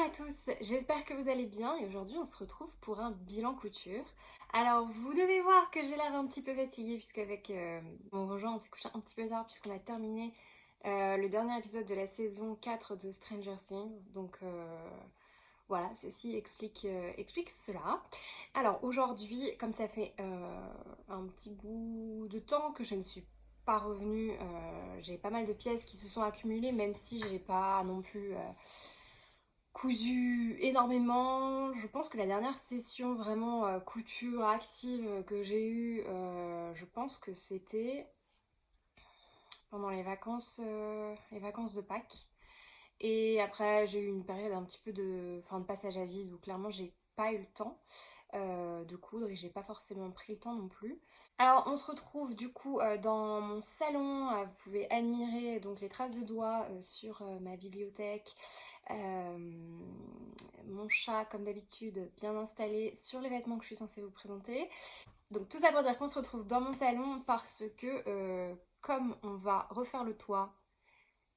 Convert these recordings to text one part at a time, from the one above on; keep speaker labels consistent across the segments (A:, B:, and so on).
A: à tous, j'espère que vous allez bien et aujourd'hui on se retrouve pour un bilan couture. Alors vous devez voir que j'ai l'air un petit peu fatiguée puisqu'avec mon conjoint on s'est couché un petit peu tard puisqu'on a terminé le dernier épisode de la saison 4 de Stranger Things. Donc voilà, ceci explique cela. Alors aujourd'hui, comme ça fait un petit bout de temps que je ne suis pas revenue, j'ai pas mal de pièces qui se sont accumulées même si j'ai pas non plus cousu énormément. Je pense que la dernière session vraiment couture active que j'ai eue, je pense que c'était pendant les vacances de Pâques. Et après, j'ai eu une période un petit peu de passage à vide où clairement j'ai pas eu le temps de coudre et j'ai pas forcément pris le temps non plus. Alors on se retrouve du coup dans mon salon. Vous pouvez admirer donc les traces de doigts sur ma bibliothèque. Euh, Mon chat, comme d'habitude, bien installé sur les vêtements que je suis censée vous présenter. Donc tout ça pour dire qu'on se retrouve dans mon salon parce que comme on va refaire le toit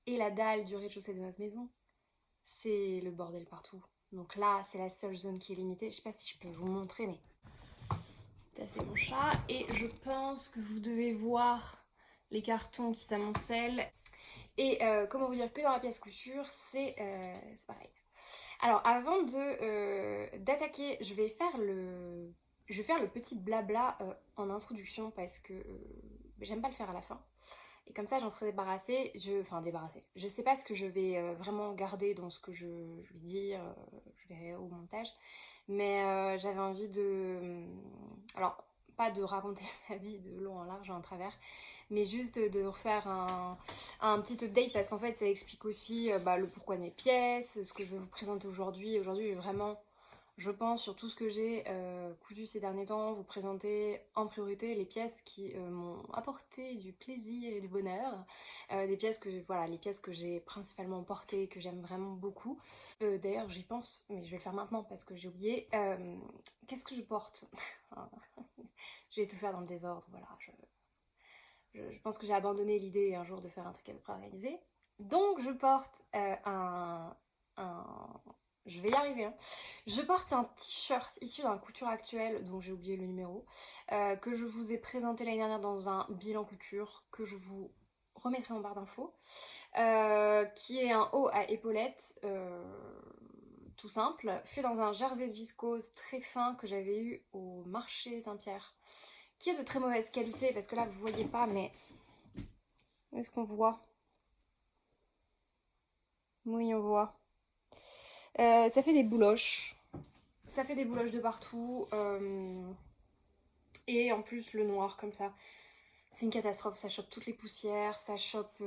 A: et la dalle du rez-de-chaussée de notre maison, c'est le bordel partout. Donc là, c'est la seule zone qui est limitée. Je sais pas si je peux vous montrer, mais ça c'est mon chat. Et je pense que vous devez voir les cartons qui s'amoncellent. Et comment vous dire que dans la pièce couture, c'est pareil. Alors avant d'attaquer, je vais faire le petit blabla en introduction parce que j'aime pas le faire à la fin. Et comme ça j'en serai débarrassée, enfin débarrassée. Je sais pas ce que je vais vraiment garder dans ce que je vais dire, je verrai au montage. Mais j'avais envie alors pas de raconter ma vie de long en large et en travers, mais juste de refaire un petit update parce qu'en fait ça explique aussi le pourquoi de mes pièces, ce que je vais vous présenter aujourd'hui. Aujourd'hui vraiment, je pense sur tout ce que j'ai cousu ces derniers temps, vous présenter en priorité les pièces qui m'ont apporté du plaisir et du bonheur. Des pièces que, voilà, les pièces que j'ai principalement portées, que j'aime vraiment beaucoup. D'ailleurs j'y pense, mais je vais le faire maintenant parce que j'ai oublié. Qu'est-ce que je porte? Je vais tout faire dans le désordre, voilà. Je pense que j'ai abandonné l'idée un jour de faire un truc à peu près organisé. Donc je porte un... Je vais y arriver, hein. Je porte un t-shirt issu d'un couture actuel dont j'ai oublié le numéro, que je vous ai présenté l'année dernière dans un bilan couture que je vous remettrai en barre d'infos, qui est un haut à épaulettes, tout simple, fait dans un jersey de viscose très fin que j'avais eu au marché Saint-Pierre, qui est de très mauvaise qualité parce que là vous voyez pas, mais est-ce qu'on voit? Oui, on voit. Ça fait des bouloches. Ça fait des bouloches de partout. Et en plus, le noir comme ça, c'est une catastrophe. Ça chope toutes les poussières, ça chope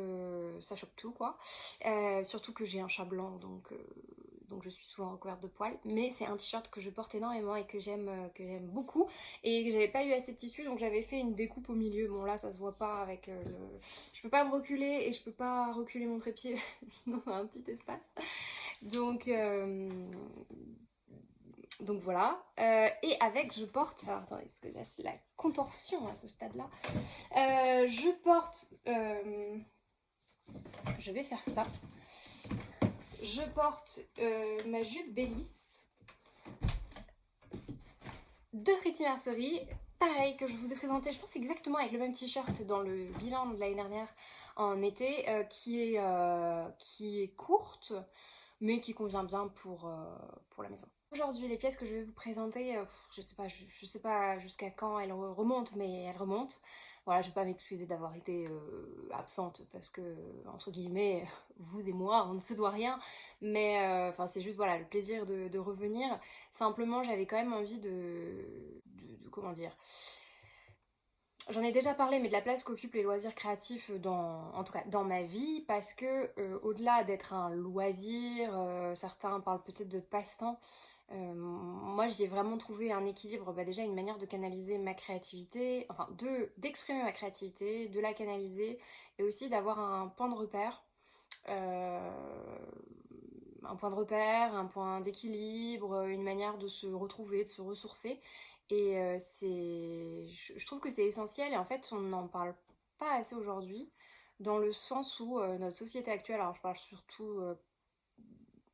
A: tout quoi. Surtout que j'ai un chat blanc, donc je suis souvent recouverte de poils. Mais c'est un t-shirt que je porte énormément et que j'aime beaucoup. Et que j'avais pas eu assez de tissu, donc j'avais fait une découpe au milieu. Bon là, ça se voit pas avec le... Je peux pas me reculer et je peux pas reculer mon trépied dans un petit espace. Donc, donc voilà. Et avec, je porte. Alors attendez, parce que là, c'est la contorsion à ce stade-là. Je porte. Je vais faire ça. Je porte ma jupe Bélis de Pretty Mercerie. Pareil que je vous ai présenté, je pense exactement avec le même t-shirt dans le bilan de l'année dernière en été, qui est courte mais qui convient bien pour la maison. Aujourd'hui, les pièces que je vais vous présenter, je sais pas jusqu'à quand elles remontent, mais elles remontent. Voilà, je vais pas m'excuser d'avoir été absente parce que, entre guillemets, vous et moi, on ne se doit rien. Mais c'est juste voilà, le plaisir de revenir. Simplement, j'avais quand même envie comment dire, j'en ai déjà parlé, mais de la place qu'occupent les loisirs créatifs en tout cas dans ma vie, parce que au-delà d'être un loisir, certains parlent peut-être de passe-temps. Moi, j'y ai vraiment trouvé un équilibre, déjà une manière de canaliser ma créativité, enfin d'exprimer ma créativité, de la canaliser, et aussi d'avoir euh, un point de repère, un point d'équilibre, une manière de se retrouver, de se ressourcer. Et je trouve que c'est essentiel et en fait on n'en parle pas assez aujourd'hui dans le sens où notre société actuelle, alors je parle surtout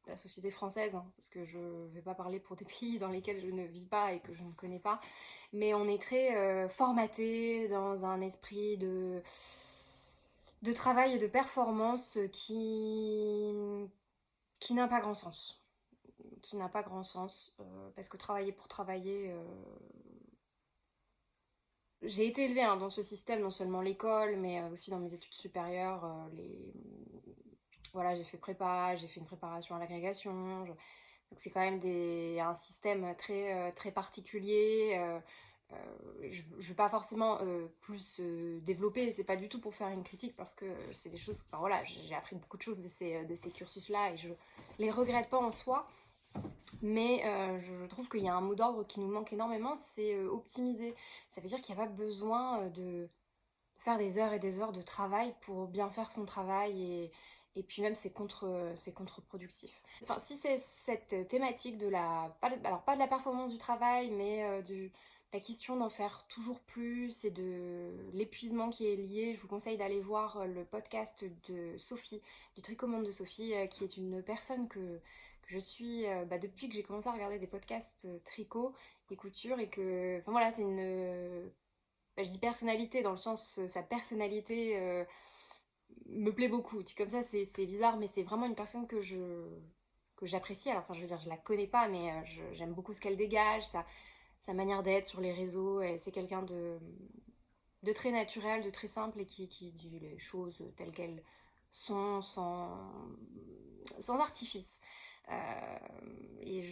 A: la société française, hein, parce que je ne vais pas parler pour des pays dans lesquels je ne vis pas et que je ne connais pas, mais on est très formaté dans un esprit de travail et de performance qui n'a pas grand sens. Qui n'a pas grand sens, parce que travailler pour travailler... J'ai été élevée hein, dans ce système, non seulement l'école, mais aussi dans mes études supérieures. Voilà, j'ai fait prépa, j'ai fait une préparation à l'agrégation. Donc c'est quand même un système très particulier. Je ne veux pas forcément plus développer, c'est pas du tout pour faire une critique parce que c'est des choses, enfin voilà, j'ai appris beaucoup de choses de ces cursus-là et je les regrette pas en soi, mais je trouve qu'il y a un mot d'ordre qui nous manque énormément, c'est optimiser. Ça veut dire qu'il n'y a pas besoin de faire des heures et des heures de travail pour bien faire son travail et puis même c'est contre-productif. Enfin, si c'est cette thématique de alors pas de la performance du travail, mais la question d'en faire toujours plus et de l'épuisement qui est lié, je vous conseille d'aller voir le podcast de Sophie, du Tricomonde de Sophie, qui est une personne que je suis depuis que j'ai commencé à regarder des podcasts tricot et couture et que, enfin voilà, c'est une je dis personnalité dans le sens sa personnalité me plaît beaucoup. Comme ça, c'est bizarre, mais c'est vraiment une personne que j'apprécie. Alors, enfin, je veux dire, je la connais pas, mais j'aime beaucoup ce qu'elle dégage, sa manière d'être sur les réseaux. Et c'est quelqu'un de très naturel, de très simple et qui dit les choses telles qu'elles sont, sans artifice. Et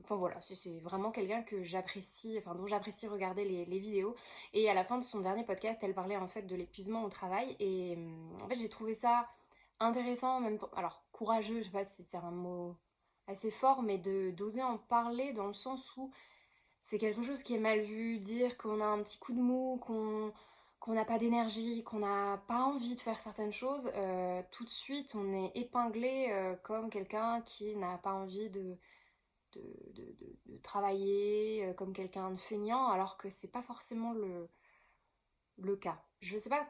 A: enfin voilà, c'est vraiment quelqu'un que j'apprécie, enfin dont j'apprécie regarder les vidéos. Et à la fin de son dernier podcast, elle parlait en fait de l'épuisement au travail. Et en fait, j'ai trouvé ça intéressant, en même temps, alors courageux, je sais pas si c'est un mot assez fort, mais d'oser en parler dans le sens où c'est quelque chose qui est mal vu, dire qu'on a un petit coup de mou, qu'on n'a pas d'énergie, qu'on n'a pas envie de faire certaines choses, tout de suite on est épinglé comme quelqu'un qui n'a pas envie de travailler, comme quelqu'un de feignant, alors que c'est pas forcément le cas. Je sais pas,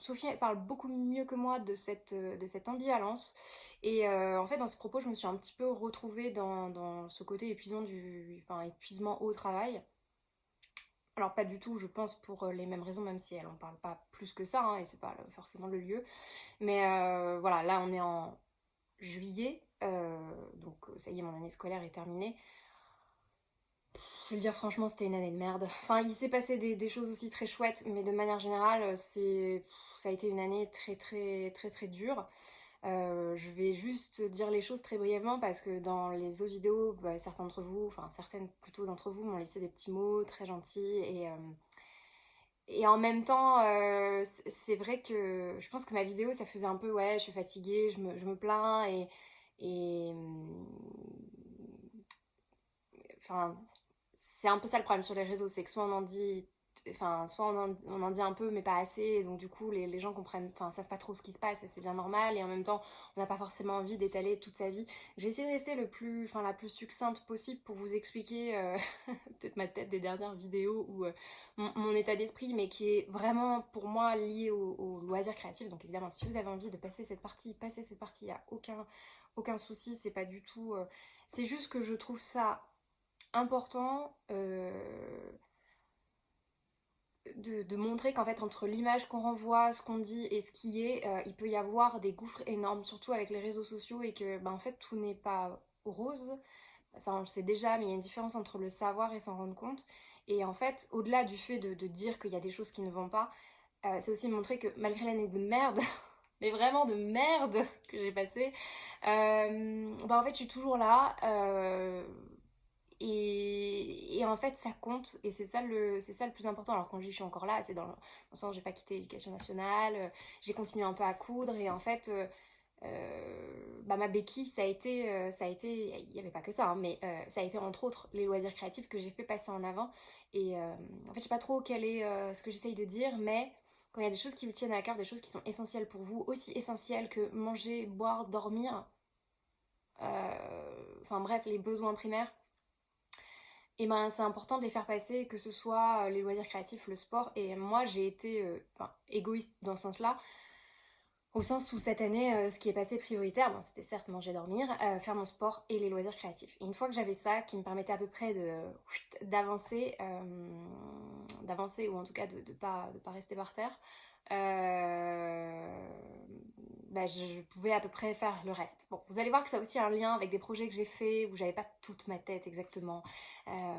A: Sophie elle parle beaucoup mieux que moi de cette ambivalence. Et en fait, dans ses propos, je me suis un petit peu retrouvée dans ce côté enfin, épuisement au travail. Alors pas du tout, je pense, pour les mêmes raisons, même si elle en parle pas plus que ça, hein, et c'est pas forcément le lieu. Mais voilà, là on est en juillet, donc ça y est, mon année scolaire est terminée. Je vais le dire franchement, c'était une année de merde. Enfin, il s'est passé des choses aussi très chouettes, mais de manière générale, ça a été une année très dure. Je vais juste dire les choses très brièvement parce que dans les autres vidéos, certains d'entre vous, enfin certaines plutôt d'entre vous m'ont laissé des petits mots très gentils et en même temps, c'est vrai que je pense que ma vidéo, ça faisait un peu ouais, je suis fatiguée, je me plains et enfin c'est un peu ça le problème sur les réseaux, c'est que soit on en dit, enfin, soit on en dit un peu mais pas assez, et donc du coup les gens comprennent, enfin savent pas trop ce qui se passe et c'est bien normal, et en même temps on n'a pas forcément envie d'étaler toute sa vie. Je vais essayer de rester la plus succincte possible pour vous expliquer peut-être ma tête des dernières vidéos ou mon état d'esprit, mais qui est vraiment pour moi lié au loisir créatif. Donc évidemment si vous avez envie de passer cette partie, il n'y a aucun souci, c'est pas du tout... c'est juste que je trouve ça important de montrer qu'en fait entre l'image qu'on renvoie, ce qu'on dit et ce qui est, il peut y avoir des gouffres énormes, surtout avec les réseaux sociaux, et que en fait tout n'est pas rose. Ça on le sait déjà, mais il y a une différence entre le savoir et s'en rendre compte. Et en fait, au-delà du fait de dire qu'il y a des choses qui ne vont pas, c'est aussi de montrer que malgré l'année de merde, mais vraiment de merde que j'ai passée, en fait je suis toujours là. Et en fait, ça compte, et c'est ça le plus important. Alors, quand je dis je suis encore là, c'est dans le sens j'ai pas quitté l'éducation nationale, j'ai continué un peu à coudre, et en fait, ma béquille, ça a été, il n'y avait pas que ça, hein, mais ça a été entre autres les loisirs créatifs que j'ai fait passer en avant. Et en fait, je sais pas trop quel est ce que j'essaye de dire, mais quand il y a des choses qui vous tiennent à cœur, des choses qui sont essentielles pour vous, aussi essentielles que manger, boire, dormir, enfin bref, les besoins primaires, et ben c'est important de les faire passer, que ce soit les loisirs créatifs, le sport. Et moi j'ai été égoïste dans ce sens-là. Au sens où cette année, ce qui est passé prioritaire, bon, c'était certes manger, dormir, faire mon sport et les loisirs créatifs. Et une fois que j'avais ça, qui me permettait à peu près d'avancer, d'avancer ou en tout cas de pas rester par terre, euh, bah, je pouvais à peu près faire le reste. Bon, vous allez voir que ça a aussi un lien avec des projets que j'ai faits où j'avais pas toute ma tête exactement. Euh,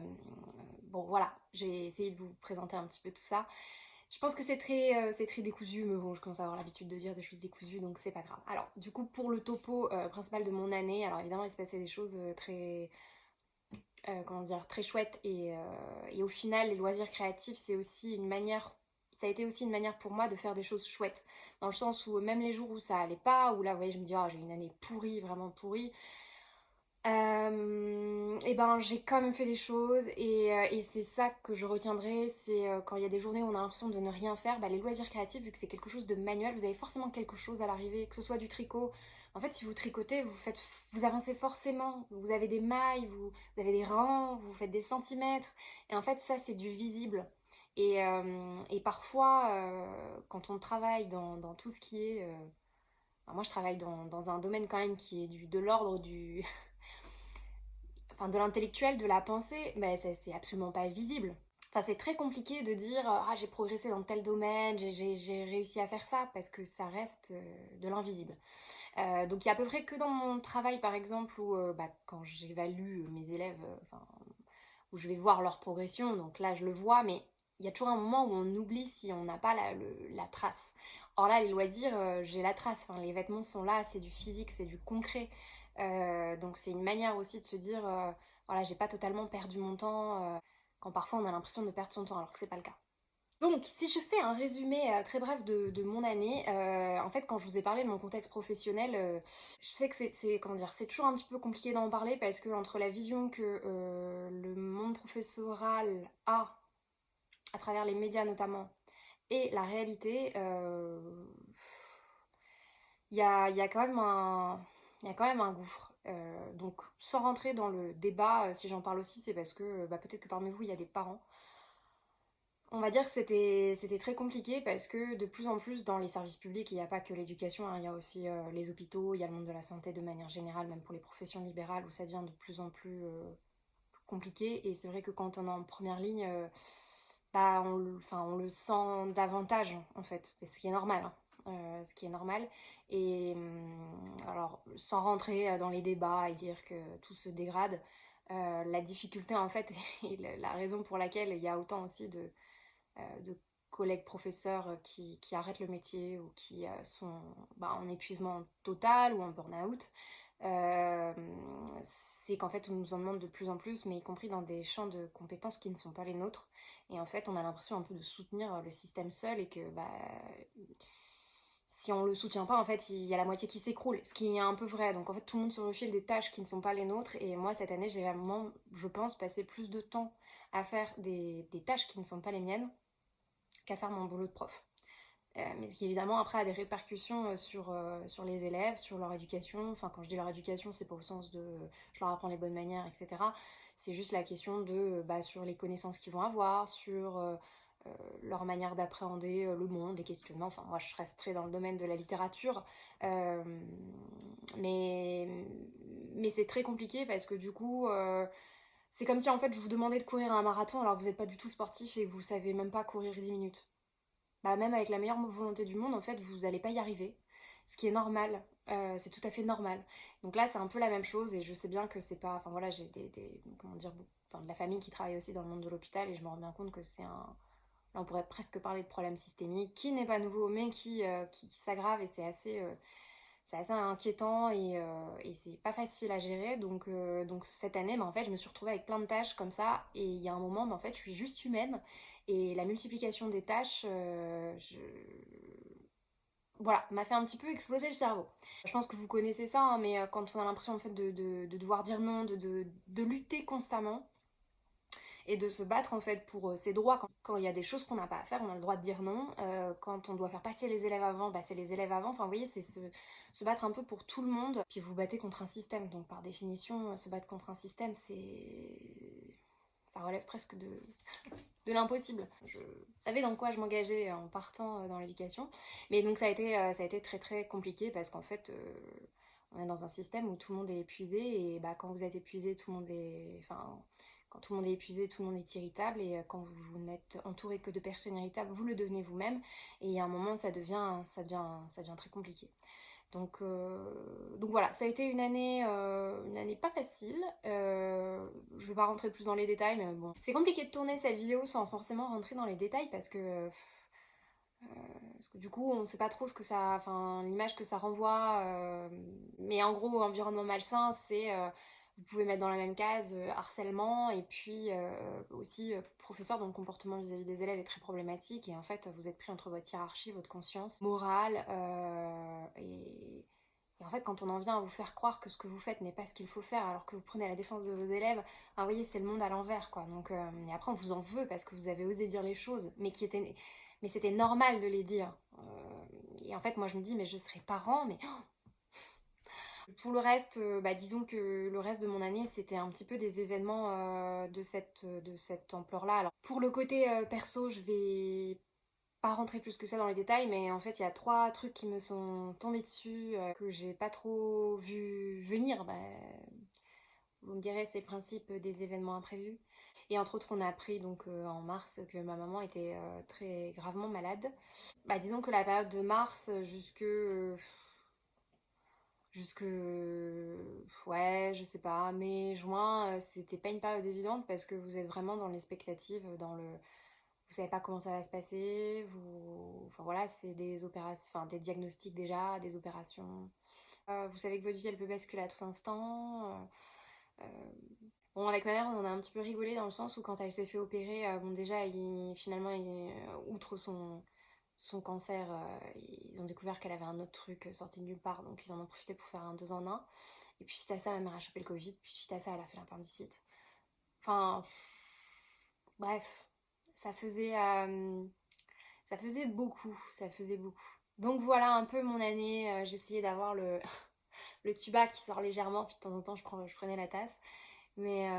A: bon, voilà, j'ai essayé de vous présenter un petit peu tout ça. Je pense que c'est très décousu, mais bon, je commence à avoir l'habitude de dire des choses décousues, donc c'est pas grave. Alors, du coup, pour le topo principal de mon année, alors évidemment, il se passait des choses très, comment dire, très chouettes, et au final, les loisirs créatifs, c'est aussi une manière, ça a été aussi une manière pour moi de faire des choses chouettes, dans le sens où même les jours où ça allait pas, où là, vous voyez, je me dis, oh, j'ai une année pourrie, vraiment pourrie, et ben j'ai quand même fait des choses et c'est ça que je retiendrai, c'est quand il y a des journées où on a l'impression de ne rien faire, bah, les loisirs créatifs, vu que c'est quelque chose de manuel, vous avez forcément quelque chose à l'arrivée, que ce soit du tricot. En fait, si vous tricotez, vous avancez forcément, vous avez des mailles, vous avez des rangs, vous faites des centimètres, et en fait ça c'est du visible. Et parfois, quand on travaille dans tout ce qui est... alors moi je travaille dans un domaine quand même qui est de l'ordre du enfin de l'intellectuel, de la pensée, mais c'est absolument pas visible. Enfin, c'est très compliqué de dire ah j'ai progressé dans tel domaine, j'ai réussi à faire ça parce que ça reste de l'invisible. Donc il y a à peu près que dans mon travail par exemple où bah, quand j'évalue mes élèves, enfin où je vais voir leur progression, donc là je le vois, mais il y a toujours un moment où on oublie si on n'a pas la trace. Or là les loisirs, j'ai la trace, enfin, les vêtements sont là, c'est du physique, c'est du concret. Donc c'est une manière aussi de se dire, voilà, j'ai pas totalement perdu mon temps, quand parfois on a l'impression de perdre son temps alors que c'est pas le cas. Donc, si je fais un résumé très bref de mon année, en fait, quand je vous ai parlé de mon contexte professionnel, je sais que comment dire, c'est toujours un petit peu compliqué d'en parler parce que entre la vision que le monde professoral a, à travers les médias notamment, et la réalité, il y a quand même il y a quand même un gouffre. Donc, sans rentrer dans le débat, si j'en parle aussi, c'est parce que bah, peut-être que parmi vous, il y a des parents. On va dire que c'était très compliqué parce que de plus en plus dans les services publics, il n'y a pas que l'éducation, hein, il y a aussi les hôpitaux, il y a le monde de la santé de manière générale, même pour les professions libérales où ça devient de plus en plus compliqué. Et c'est vrai que quand on est en première ligne, bah, enfin, on le sent davantage en fait, ce qui est normal. Hein. Ce qui est normal. Et alors, sans rentrer dans les débats et dire que tout se dégrade, la difficulté en fait, et la raison pour laquelle il y a autant aussi de collègues professeurs qui arrêtent le métier ou qui sont bah, en épuisement total ou en burn-out, euh, c'est qu'en fait on nous en demande de plus en plus, mais y compris dans des champs de compétences qui ne sont pas les nôtres. Et en fait on a l'impression un peu de soutenir le système seul et que bah, si on le soutient pas, en fait, il y a la moitié qui s'écroule, ce qui est un peu vrai. Donc en fait, tout le monde se refile des tâches qui ne sont pas les nôtres. Et moi, cette année, j'ai vraiment, je pense, passé plus de temps à faire des tâches qui ne sont pas les miennes qu'à faire mon boulot de prof. Mais ce qui évidemment après a des répercussions sur les élèves, sur leur éducation. Enfin quand je dis leur éducation, c'est pas au sens de je leur apprends les bonnes manières, etc. C'est juste la question de bah, sur les connaissances qu'ils vont avoir, sur leur manière d'appréhender le monde, les questionnements. Enfin moi je reste très dans le domaine de la littérature. Euh, mais mais c'est très compliqué parce que du coup c'est comme si en fait je vous demandais de courir un marathon alors que vous n'êtes pas du tout sportif et que vous savez même pas courir 10 minutes. Bah, même avec la meilleure volonté du monde, en fait, vous n'allez pas y arriver. Ce qui est normal. C'est tout à fait normal. Donc là, c'est un peu la même chose et je sais bien que c'est pas. Enfin voilà, j'ai comment dire, enfin, de la famille qui travaille aussi dans le monde de l'hôpital et je me rends bien compte que c'est un. Là, on pourrait presque parler de problème systémique qui n'est pas nouveau mais qui s'aggrave et c'est assez inquiétant et c'est pas facile à gérer. Donc cette année, bah, en fait, je me suis retrouvée avec plein de tâches comme ça. Et il y a un moment, bah, en fait, je suis juste humaine. Et la multiplication des tâches, voilà, m'a fait un petit peu exploser le cerveau. Je pense que vous connaissez ça, hein, mais quand on a l'impression en fait de devoir dire non, de lutter constamment et de se battre en fait pour ses droits. Quand il y a des choses qu'on n'a pas à faire, on a le droit de dire non. Quand on doit faire passer les élèves avant, bah, c'est les élèves avant. Enfin, vous voyez, c'est se battre un peu pour tout le monde. Puis vous battez contre un système. Donc par définition, se battre contre un système, ça relève presque de de l'impossible. Je savais dans quoi je m'engageais en partant dans l'éducation, mais donc ça a été très très compliqué parce qu'en fait on est dans un système où tout le monde est épuisé et bah, quand vous êtes épuisé, tout le monde est... Enfin, quand tout le monde est épuisé, tout le monde est irritable et quand vous n'êtes entouré que de personnes irritables, vous le devenez vous-même et à un moment ça devient très compliqué. Donc voilà, ça a été une année pas facile. Je vais pas rentrer plus dans les détails, mais bon. C'est compliqué de tourner cette vidéo sans forcément rentrer dans les détails parce que du coup, on sait pas trop ce que ça, enfin, l'image que ça renvoie. Mais en gros, environnement malsain, c'est vous pouvez mettre dans la même case harcèlement et puis aussi professeur dont le comportement vis-à-vis des élèves est très problématique et en fait vous êtes pris entre votre hiérarchie, votre conscience morale et en fait quand on en vient à vous faire croire que ce que vous faites n'est pas ce qu'il faut faire alors que vous prenez la défense de vos élèves, vous voyez c'est le monde à l'envers quoi. Donc et après on vous en veut parce que vous avez osé dire les choses mais c'était normal de les dire. Et en fait moi je me dis mais je serai parent mais pour le reste, bah, disons que le reste de mon année, c'était un petit peu des événements de cette ampleur-là. Alors, pour le côté perso, je vais pas rentrer plus que ça dans les détails, mais en fait, il y a 3 trucs qui me sont tombés dessus que j'ai pas trop vu venir. Bah, vous me direz, c'est le principe des événements imprévus. Et entre autres, on a appris donc en mars que ma maman était très gravement malade. Bah, disons que la période de mars jusque ouais je sais pas mai juin c'était pas une période évidente parce que vous êtes vraiment dans l'expectative dans le vous savez pas comment ça va se passer enfin voilà c'est des opérations enfin des diagnostics déjà des opérations. Vous savez que votre vie elle peut basculer à tout instant. Euh, bon avec ma mère on en a un petit peu rigolé dans le sens où quand elle s'est fait opérer bon déjà finalement outre son cancer, ils ont découvert qu'elle avait un autre truc sorti de nulle part, donc ils en ont profité pour faire un 2 en 1. Et puis suite à ça, ma mère a chopé le Covid, puis suite à ça, elle a fait l'appendicite. Enfin, bref, ça faisait, euh, ça faisait beaucoup, ça faisait beaucoup. Donc voilà un peu mon année, j'essayais d'avoir le tuba qui sort légèrement, puis de temps en temps je prenais la tasse. Mais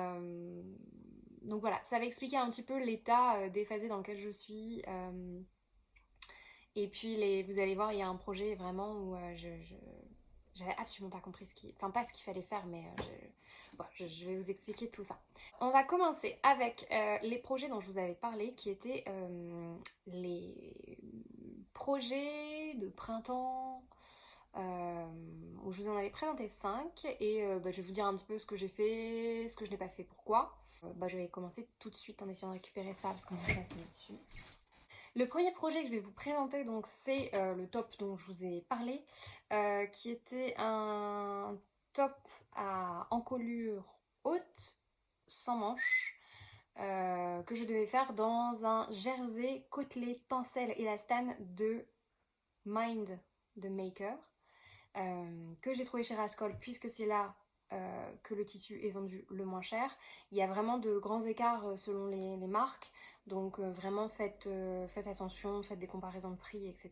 A: donc voilà, ça va expliquer un petit peu l'état déphasé dans lequel je suis. Et puis vous allez voir, il y a un projet vraiment où j'avais absolument pas compris enfin pas ce qu'il fallait faire, mais bon, je vais vous expliquer tout ça. On va commencer avec les projets dont je vous avais parlé, qui étaient les projets de printemps. Où je vous en avais présenté 5 et bah, je vais vous dire un petit peu ce que j'ai fait, ce que je n'ai pas fait, pourquoi. Bah, je vais commencer tout de suite en essayant de récupérer ça parce que mon chat s'est mis dessus. Le premier projet que je vais vous présenter, donc, c'est le top dont je vous ai parlé, qui était un top à encolure haute, sans manches, que je devais faire dans un jersey côtelé tencel élastane de Mind the Maker, que j'ai trouvé chez Rascol, puisque c'est là que le tissu est vendu le moins cher. Il y a vraiment de grands écarts selon les marques, donc vraiment faites attention, faites des comparaisons de prix, etc.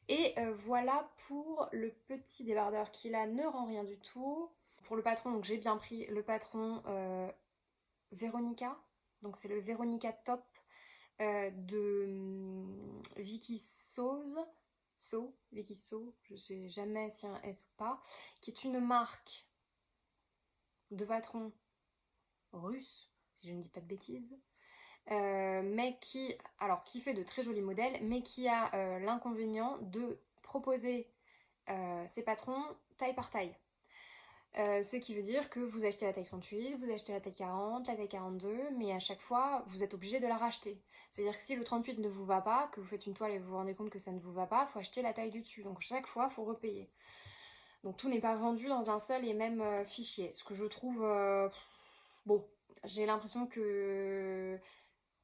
A: Et voilà pour le petit débardeur qui là ne rend rien du tout. Pour le patron, donc j'ai bien pris le patron Veronica, donc c'est le Veronica Top de Vicky Vicky So, je sais jamais si un S ou pas, qui est une marque de patron russe, si je ne dis pas de bêtises, mais qui fait de très jolis modèles, mais qui a l'inconvénient de proposer ses patrons taille par taille. Ce qui veut dire que vous achetez la taille 38, vous achetez la taille 40, la taille 42, mais à chaque fois, vous êtes obligé de la racheter. C'est-à-dire que si le 38 ne vous va pas, que vous faites une toile et vous vous rendez compte que ça ne vous va pas, il faut acheter la taille du dessus. Donc chaque fois, il faut repayer. Donc tout n'est pas vendu dans un seul et même fichier. Ce que je trouve... bon, j'ai l'impression que...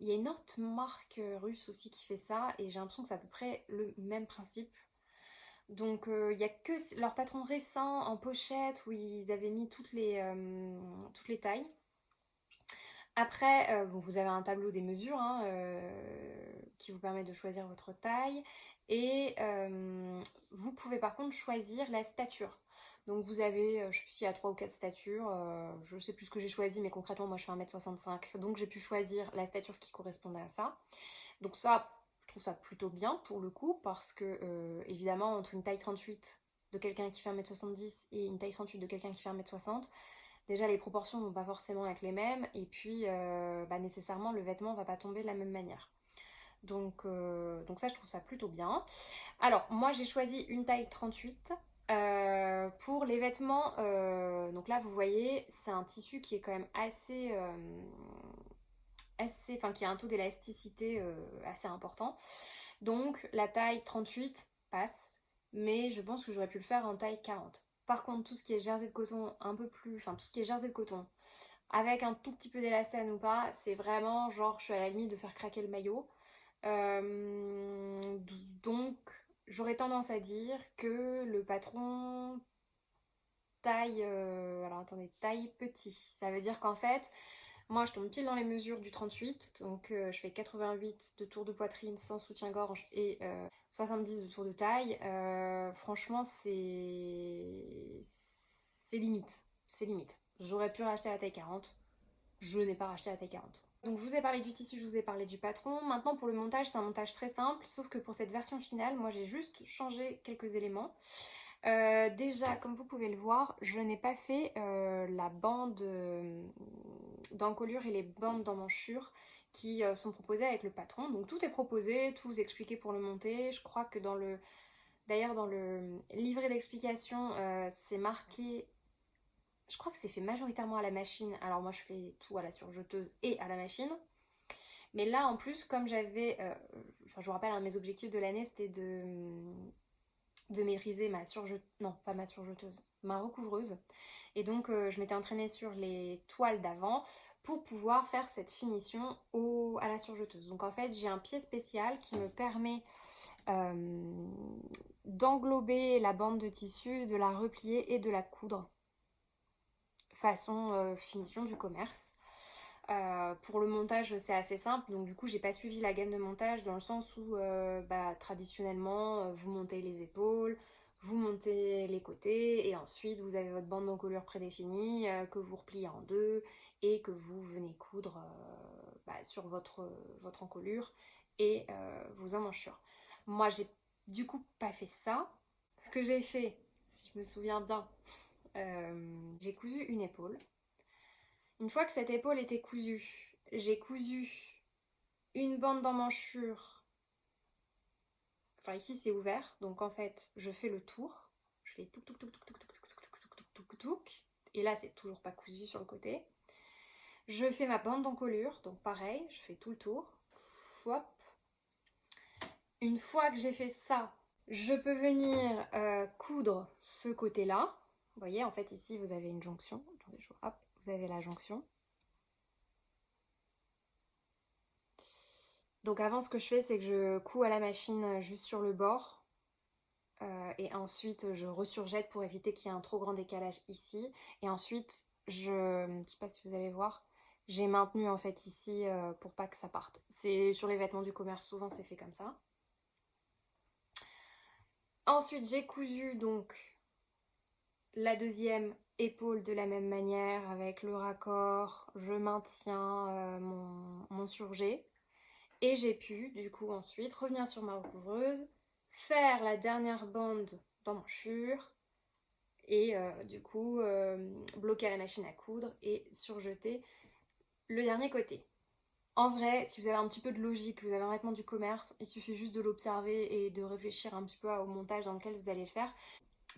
A: Il y a une autre marque russe aussi qui fait ça, et j'ai l'impression que c'est à peu près le même principe. Donc il n'y a que leur patron récent en pochette où ils avaient mis toutes les tailles. Après, bon, vous avez un tableau des mesures hein, qui vous permet de choisir votre taille. Et vous pouvez par contre choisir la stature. Donc vous avez, je sais plus s'il y a 3 ou 4 statures, je sais plus ce que j'ai choisi, mais concrètement moi je fais 1m65, donc j'ai pu choisir la stature qui correspondait à ça. Donc ça, je trouve ça plutôt bien pour le coup, parce que évidemment entre une taille 38 de quelqu'un qui fait 1m70 et une taille 38 de quelqu'un qui fait 1m60, déjà les proportions vont pas forcément être les mêmes, et puis nécessairement le vêtement va pas tomber de la même manière. Donc ça je trouve ça plutôt bien. Alors moi j'ai choisi une taille 38. Pour les vêtements, donc là vous voyez c'est un tissu qui est quand même enfin qui a un taux d'élasticité assez important. Donc la taille 38 passe, mais je pense que j'aurais pu le faire en taille 40. Par contre, tout ce qui est jersey de coton un peu plus, enfin tout ce qui est jersey de coton avec un tout petit peu d'élastane ou pas, c'est vraiment genre je suis à la limite de faire craquer le maillot. Donc j'aurais tendance à dire que le patron taille, alors attendez, taille petit. Ça veut dire qu'en fait, moi je tombe pile dans les mesures du 38, donc je fais 88 de tour de poitrine sans soutien-gorge et 70 de tour de taille. Franchement, c'est limite. C'est limite. J'aurais pu racheter la taille 40. Je n'ai pas racheté la taille 40. Donc je vous ai parlé du tissu, je vous ai parlé du patron. Maintenant pour le montage, c'est un montage très simple, sauf que pour cette version finale, moi j'ai juste changé quelques éléments. Déjà, comme vous pouvez le voir, je n'ai pas fait la bande d'encolure et les bandes d'emmanchure qui sont proposées avec le patron. Donc tout est proposé, tout vous expliqué pour le monter. Je crois que d'ailleurs dans le livret d'explication, c'est marqué. Je crois que c'est fait majoritairement à la machine. Alors moi je fais tout à la surjeteuse et à la machine. Mais là en plus comme j'avais... enfin je vous rappelle, mes objectifs de l'année c'était de maîtriser ma surjeteuse... Non, pas ma surjeteuse, ma recouvreuse. Et donc je m'étais entraînée sur les toiles d'avant pour pouvoir faire cette finition à la surjeteuse. Donc en fait j'ai un pied spécial qui me permet d'englober la bande de tissu, de la replier et de la coudre façon finition du commerce. Pour le montage c'est assez simple, donc du coup j'ai pas suivi la gamme de montage dans le sens où traditionnellement vous montez les épaules, vous montez les côtés et ensuite vous avez votre bande d'encolure prédéfinie que vous repliez en deux et que vous venez coudre sur votre encolure et vos emmanchures. Moi j'ai du coup pas fait ça. Ce que j'ai fait, si je me souviens bien, j'ai cousu une épaule. Une fois que cette épaule était cousue, j'ai cousu une bande d'emmanchure. Enfin ici c'est ouvert, donc en fait je fais le tour. Je fais touc touc touc touc touc touc touc touc touc touc touc. Et là c'est toujours pas cousu sur le côté. Je fais ma bande d'encolure, donc pareil, je fais tout le tour. Hop. Une fois que j'ai fait ça, je peux venir coudre ce côté-là. Vous voyez, en fait ici vous avez une jonction. Attendez, hop, vous avez la jonction. Donc avant ce que je fais c'est que je couds à la machine juste sur le bord et ensuite je resurjette pour éviter qu'il y ait un trop grand décalage ici et ensuite je sais pas si vous allez voir, j'ai maintenu en fait ici pour pas que ça parte. C'est sur les vêtements du commerce, souvent c'est fait comme ça. Ensuite j'ai cousu donc la deuxième épaule de la même manière avec le raccord, je maintiens mon surjet. Et j'ai pu, du coup, ensuite revenir sur ma recouvreuse, faire la dernière bande d'emmanchure et du coup bloquer la machine à coudre et surjeter le dernier côté. En vrai, si vous avez un petit peu de logique, vous avez un vêtement du commerce, il suffit juste de l'observer et de réfléchir un petit peu au montage dans lequel vous allez le faire.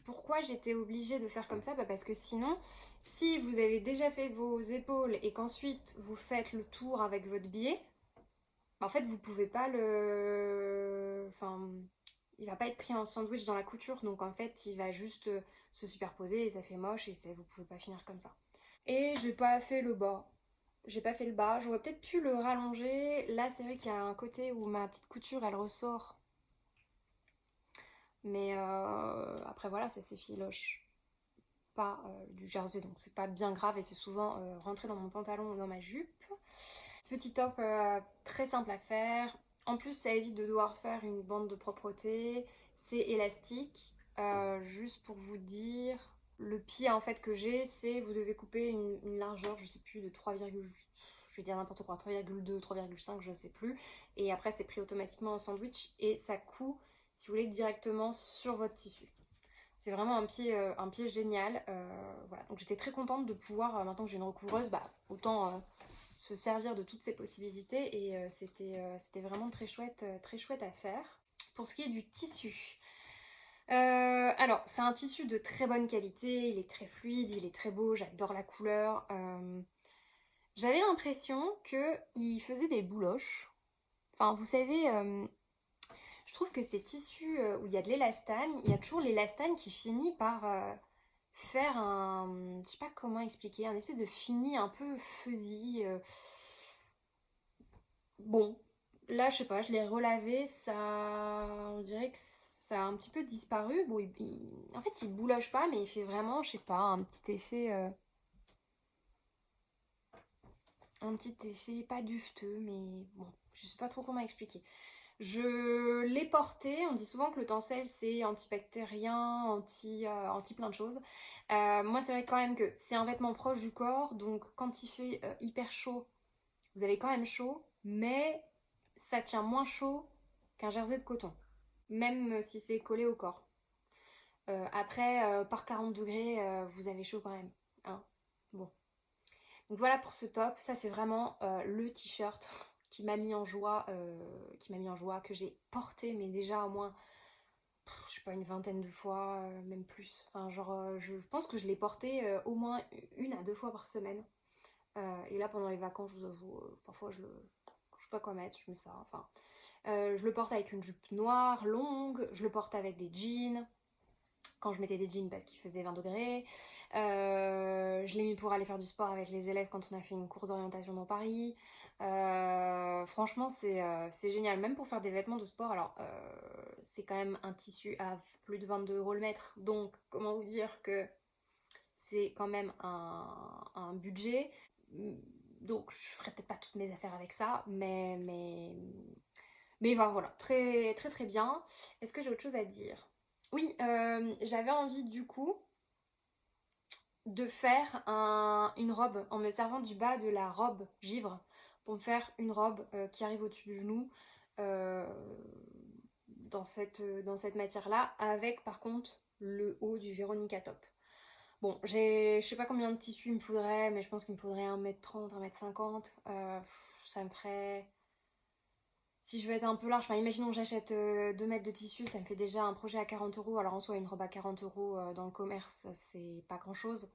A: Pourquoi j'étais obligée de faire comme ça ? Parce que sinon, si vous avez déjà fait vos épaules et qu'ensuite vous faites le tour avec votre biais, en fait vous pouvez pas enfin il va pas être pris en sandwich dans la couture, donc en fait il va juste se superposer et ça fait moche et vous pouvez pas finir comme ça. Et j'ai pas fait le bas, j'aurais peut-être pu le rallonger. Là c'est vrai qu'il y a un côté où ma petite couture elle ressort, mais après voilà, ça s'effiloche pas du jersey, donc c'est pas bien grave et c'est souvent rentré dans mon pantalon ou dans ma jupe. Petit top très simple à faire. En plus, ça évite de devoir faire une bande de propreté. C'est élastique. Juste pour vous dire, Le pied en fait que j'ai, c'est vous devez couper une largeur, je sais plus, de 3, je vais dire n'importe quoi, 3,2, 3,5, je sais plus. Et après c'est pris automatiquement en sandwich et ça coud, si vous voulez, directement sur votre tissu. C'est vraiment un pied génial. Voilà. Donc j'étais très contente de pouvoir, maintenant que j'ai une recouvreuse, bah, autant se servir de toutes ces possibilités. Et c'était vraiment très chouette à faire. Pour ce qui est du tissu, alors, c'est un tissu de très bonne qualité, il est très fluide, il est très beau, j'adore la couleur. J'avais l'impression qu'il faisait des bouloches. Enfin, vous savez, je trouve que ces tissus où il y a de l'élastane, il y a toujours l'élastane qui finit par faire un... Je sais pas comment expliquer, un espèce de fini un peu fuzzy. Bon, là, je sais pas, je l'ai relavé, ça... On dirait que ça a un petit peu disparu. Bon, en fait, il bouloche pas, mais il fait vraiment, je sais pas, un petit effet pas dufteux, mais bon, je sais pas trop comment expliquer. Je l'ai porté, on dit souvent que le tencel c'est antibactérien, anti plein de choses. Moi c'est vrai quand même que c'est un vêtement proche du corps, donc quand il fait hyper chaud, vous avez quand même chaud, mais ça tient moins chaud qu'un jersey de coton, même si c'est collé au corps. Après, par 40 degrés, vous avez chaud quand même. Hein. Bon. Donc voilà pour ce top, ça c'est vraiment le t-shirt qui m'a mis en joie, que j'ai porté mais déjà au moins, je sais pas, une vingtaine de fois, même plus. Enfin genre, je pense que je l'ai porté au moins 1 à 2 fois par semaine. Et là pendant les vacances, je vous avoue, parfois je sais pas quoi mettre, je mets ça, enfin. Je le porte avec une jupe noire, longue, je le porte avec des jeans, quand je mettais des jeans parce qu'il faisait 20 degrés. Je l'ai mis pour aller faire du sport avec les élèves quand on a fait une course d'orientation dans Paris. Franchement, c'est génial, même pour faire des vêtements de sport. Alors, c'est quand même un tissu à plus de 22 € le mètre, donc comment vous dire que c'est quand même un budget. Donc, je ferai peut-être pas toutes mes affaires avec ça, mais voilà, très très très bien. Est-ce que j'ai autre chose à dire? Oui, j'avais envie du coup de faire une robe en me servant du bas de la robe givre pour me faire une robe qui arrive au-dessus du genou euh, dans cette matière-là, avec par contre le haut du Veronica Top. Bon, je sais pas combien de tissu il me faudrait, mais je pense qu'il me faudrait 1,30 m, 1,50 m. Ça me ferait... Si je veux être un peu large, enfin imaginons que j'achète 2 mètres de tissu, ça me fait déjà un projet à 40 €. Alors en soi, une robe à 40 € dans le commerce, c'est pas grand chose.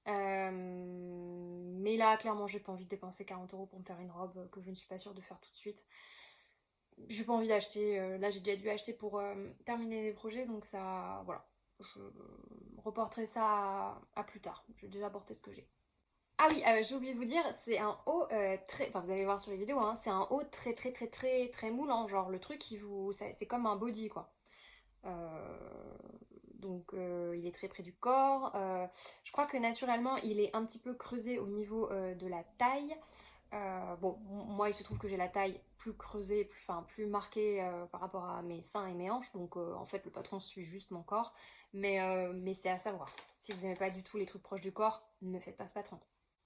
A: Mais là, clairement, j'ai pas envie de dépenser 40 € pour me faire une robe que je ne suis pas sûre de faire tout de suite. J'ai pas envie d'acheter, là j'ai déjà dû acheter pour terminer les projets, donc ça, voilà. Je reporterai ça à plus tard. Je vais déjà porter ce que j'ai. Ah oui, j'ai oublié de vous dire, c'est un haut très... Enfin, vous allez voir sur les vidéos, hein, c'est un haut très très très très très moulant. Genre, le truc, c'est comme un body, quoi. Donc, il est très près du corps. Je crois que naturellement, il est un petit peu creusé au niveau de la taille. Bon, moi, il se trouve que j'ai la taille plus creusée, plus marquée par rapport à mes seins et mes hanches. Donc, en fait, le patron suit juste mon corps. Mais c'est à savoir. Si vous n'aimez pas du tout les trucs proches du corps, ne faites pas ce patron.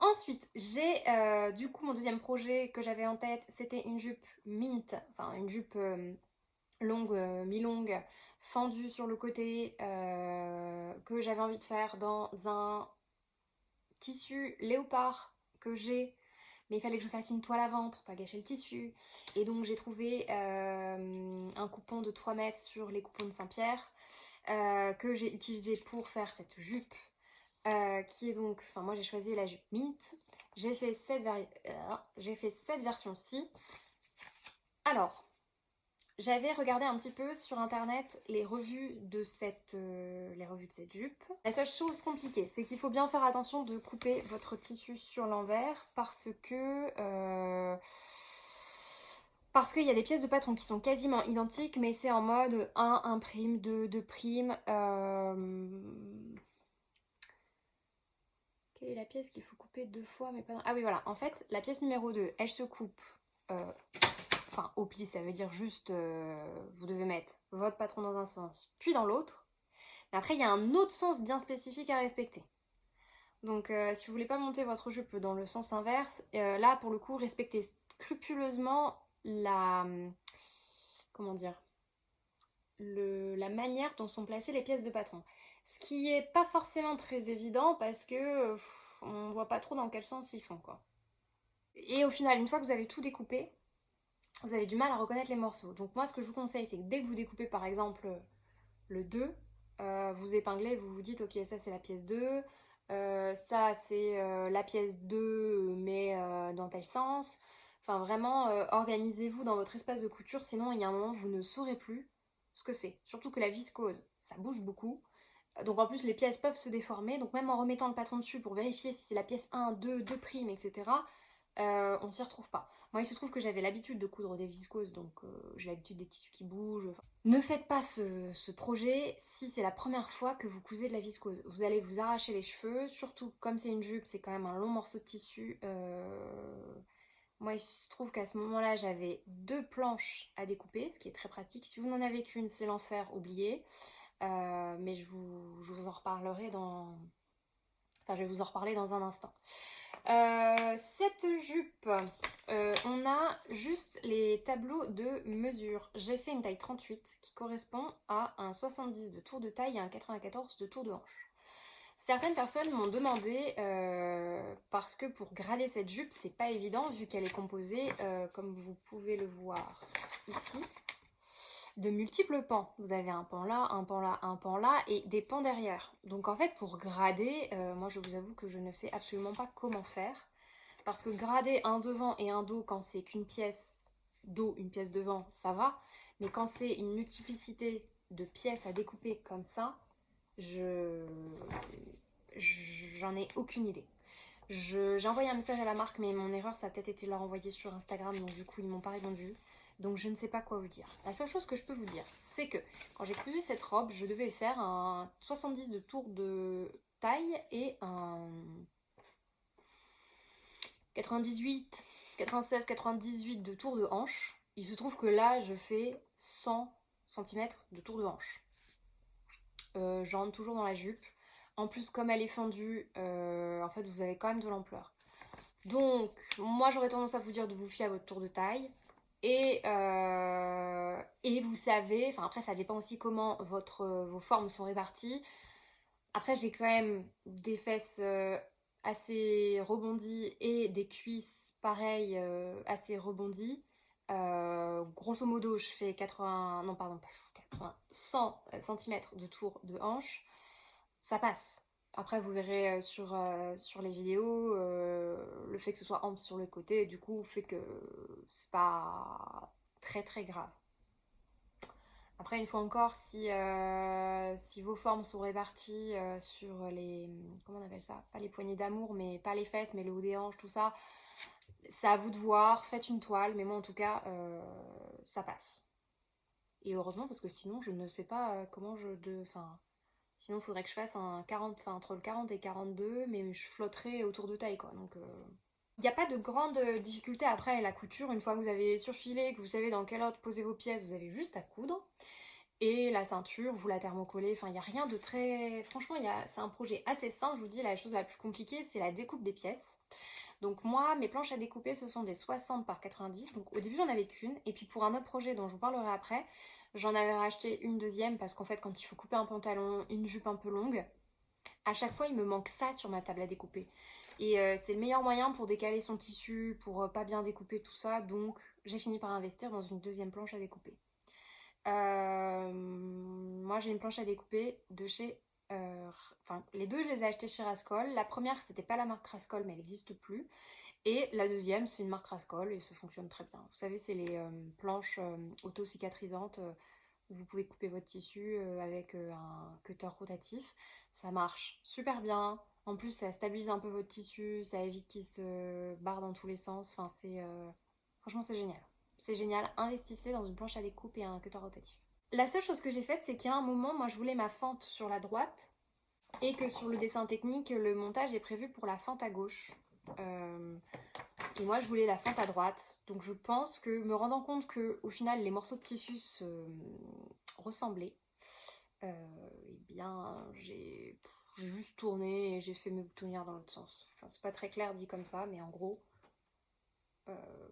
A: Ensuite, j'ai du coup mon deuxième projet que j'avais en tête, c'était une jupe mint, enfin une jupe longue, mi-longue, fendue sur le côté, que j'avais envie de faire dans un tissu léopard que j'ai, mais il fallait que je fasse une toile avant pour pas gâcher le tissu. Et donc j'ai trouvé un coupon de 3 mètres sur les coupons de Saint-Pierre que j'ai utilisé pour faire cette jupe. Qui est donc, enfin moi j'ai choisi la jupe mint. J'ai fait cette version-ci. Alors, j'avais regardé un petit peu sur internet les revues de cette jupe. La seule chose compliquée, c'est qu'il faut bien faire attention de couper votre tissu sur l'envers parce qu'il y a des pièces de patron qui sont quasiment identiques, mais c'est en mode 1 prime, 2 prime. Quelle est la pièce qu'il faut couper 2 fois, mais pas... Ah oui, voilà. En fait, la pièce numéro 2, elle se coupe... Enfin, au pli, ça veut dire juste... vous devez mettre votre patron dans un sens, puis dans l'autre. Mais après, il y a un autre sens bien spécifique à respecter. Donc si vous voulez pas monter votre jupe dans le sens inverse, là pour le coup respectez scrupuleusement la comment dire la manière dont sont placées les pièces de patron. Ce qui est pas forcément très évident parce que on voit pas trop dans quel sens ils sont quoi. Et au final, une fois que vous avez tout découpé, vous avez du mal à reconnaître les morceaux. Donc moi ce que je vous conseille c'est que dès que vous découpez par exemple le 2, vous épinglez, vous vous dites ok ça c'est la pièce 2, ça c'est la pièce 2 mais dans tel sens. Enfin vraiment organisez-vous dans votre espace de couture, sinon il y a un moment où vous ne saurez plus ce que c'est. Surtout que la viscose ça bouge beaucoup. Donc en plus les pièces peuvent se déformer, donc même en remettant le patron dessus pour vérifier si c'est la pièce 1, 2, 2 primes, etc., on s'y retrouve pas. Moi il se trouve que j'avais l'habitude de coudre des viscoses, donc j'ai l'habitude des tissus qui bougent. Enfin, ne faites pas ce projet si c'est la première fois que vous cousez de la viscose. Vous allez vous arracher les cheveux, surtout comme c'est une jupe, c'est quand même un long morceau de tissu. Moi il se trouve qu'à ce moment-là j'avais 2 planches à découper, ce qui est très pratique. Si vous n'en avez qu'une, c'est l'enfer, oubliez. Mais je vous en reparlerai dans... Enfin, je vais vous en reparler dans un instant. Cette jupe, on a juste les tableaux de mesure. J'ai fait une taille 38 qui correspond à un 70 de tour de taille et un 94 de tour de hanche. Certaines personnes m'ont demandé, parce que pour grader cette jupe, c'est pas évident vu qu'elle est composée, comme vous pouvez le voir ici, de multiples pans. Vous avez un pan là, un pan là, un pan là et des pans derrière. Donc en fait pour grader, moi je vous avoue que je ne sais absolument pas comment faire. Parce que grader un devant et un dos quand c'est qu'une pièce dos, une pièce devant, ça va. Mais quand c'est une multiplicité de pièces à découper comme ça, j'en ai aucune idée. J'ai envoyé un message à la marque, mais mon erreur, ça a peut-être été de leur envoyer sur Instagram, donc du coup, ils m'ont pas répondu. Donc je ne sais pas quoi vous dire. La seule chose que je peux vous dire, c'est que quand j'ai cousu cette robe, je devais faire un 70 de tour de taille et un 98, 96, 98 de tour de hanche. Il se trouve que là, je fais 100 cm de tour de hanche. Je rentre toujours dans la jupe. En plus, comme elle est fendue, en fait, vous avez quand même de l'ampleur. Donc, moi, j'aurais tendance à vous dire de vous fier à votre tour de taille. Et vous savez, enfin après, ça dépend aussi comment vos formes sont réparties. Après, j'ai quand même des fesses assez rebondies et des cuisses, pareil, assez rebondies. Grosso modo, je fais 80, non pardon, 80, 100 cm de tour de hanche. Ça passe. Après, vous verrez sur les vidéos, le fait que ce soit ample sur le côté, du coup, fait que c'est pas très très grave. Après, une fois encore, si vos formes sont réparties sur les... Comment on appelle ça? Pas les poignées d'amour, mais pas les fesses, mais le haut des hanches, tout ça, c'est à vous de voir. Faites une toile, mais moi, en tout cas, ça passe. Et heureusement, parce que sinon, je ne sais pas comment Enfin, sinon, il faudrait que je fasse un 40, enfin, entre le 40 et 42, mais je flotterais autour de taille, quoi. Donc... Il n'y a pas de grande difficulté après la couture, une fois que vous avez surfilé, que vous savez dans quel ordre poser vos pièces, vous avez juste à coudre. Et la ceinture, vous la thermocollez, enfin il n'y a rien de très... Franchement, c'est un projet assez simple, je vous dis, la chose la plus compliquée, c'est la découpe des pièces. Donc moi, mes planches à découper, ce sont des 60 par 90, donc au début j'en avais qu'une, et puis pour un autre projet dont je vous parlerai après, j'en avais racheté une deuxième, parce qu'en fait quand il faut couper un pantalon, une jupe un peu longue, à chaque fois il me manque ça sur ma table à découper. Et c'est le meilleur moyen pour décaler son tissu, pour pas bien découper tout ça, donc j'ai fini par investir dans une deuxième planche à découper. Moi j'ai une planche à découper de chez... Enfin, les deux je les ai achetées chez Rascol. La première c'était pas la marque Rascol mais elle n'existe plus. Et la deuxième c'est une marque Rascol et ça fonctionne très bien. Vous savez c'est les planches auto-cicatrisantes où vous pouvez couper votre tissu avec un cutter rotatif. Ça marche super bien. En plus ça stabilise un peu votre tissu, ça évite qu'il se barre dans tous les sens. Enfin c'est... Franchement c'est génial. C'est génial, investissez dans une planche à découpe et un cutter rotatif. La seule chose que j'ai faite, c'est qu'il y a un moment, moi je voulais ma fente sur la droite et que sur le dessin technique, le montage est prévu pour la fente à gauche. Et moi je voulais la fente à droite. Donc je pense que, me rendant compte que au final les morceaux de tissu se ressemblaient, eh bien j'ai juste tourné et j'ai fait mes boutonnières dans l'autre sens. Enfin, c'est pas très clair dit comme ça, mais en gros, euh,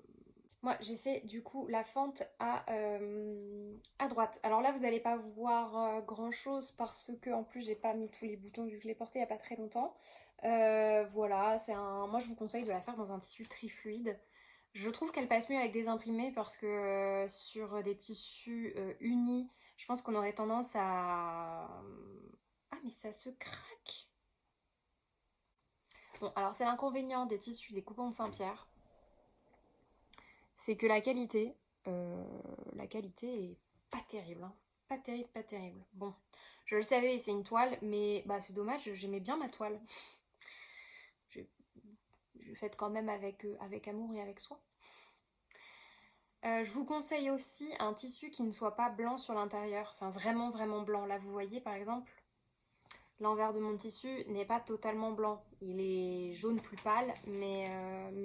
A: moi j'ai fait du coup la fente à droite. Alors là vous n'allez pas voir grand chose parce que en plus j'ai pas mis tous les boutons vu que je l'ai porté il n'y a pas très longtemps. Voilà, moi je vous conseille de la faire dans un tissu trifluide. Je trouve qu'elle passe mieux avec des imprimés parce que sur des tissus unis, je pense qu'on aurait tendance à... Ah mais ça se craque. Bon alors c'est l'inconvénient des tissus des coupons de Saint-Pierre, c'est que euh, la qualité est pas terrible, hein. Pas terrible, pas terrible. Bon, je le savais, c'est une toile, mais bah c'est dommage, j'aimais bien ma toile. Je l'ai faite quand même avec amour et avec soin. Je vous conseille aussi un tissu qui ne soit pas blanc sur l'intérieur, enfin vraiment vraiment blanc. Là vous voyez par exemple, l'envers de mon tissu n'est pas totalement blanc. Il est jaune plus pâle, mais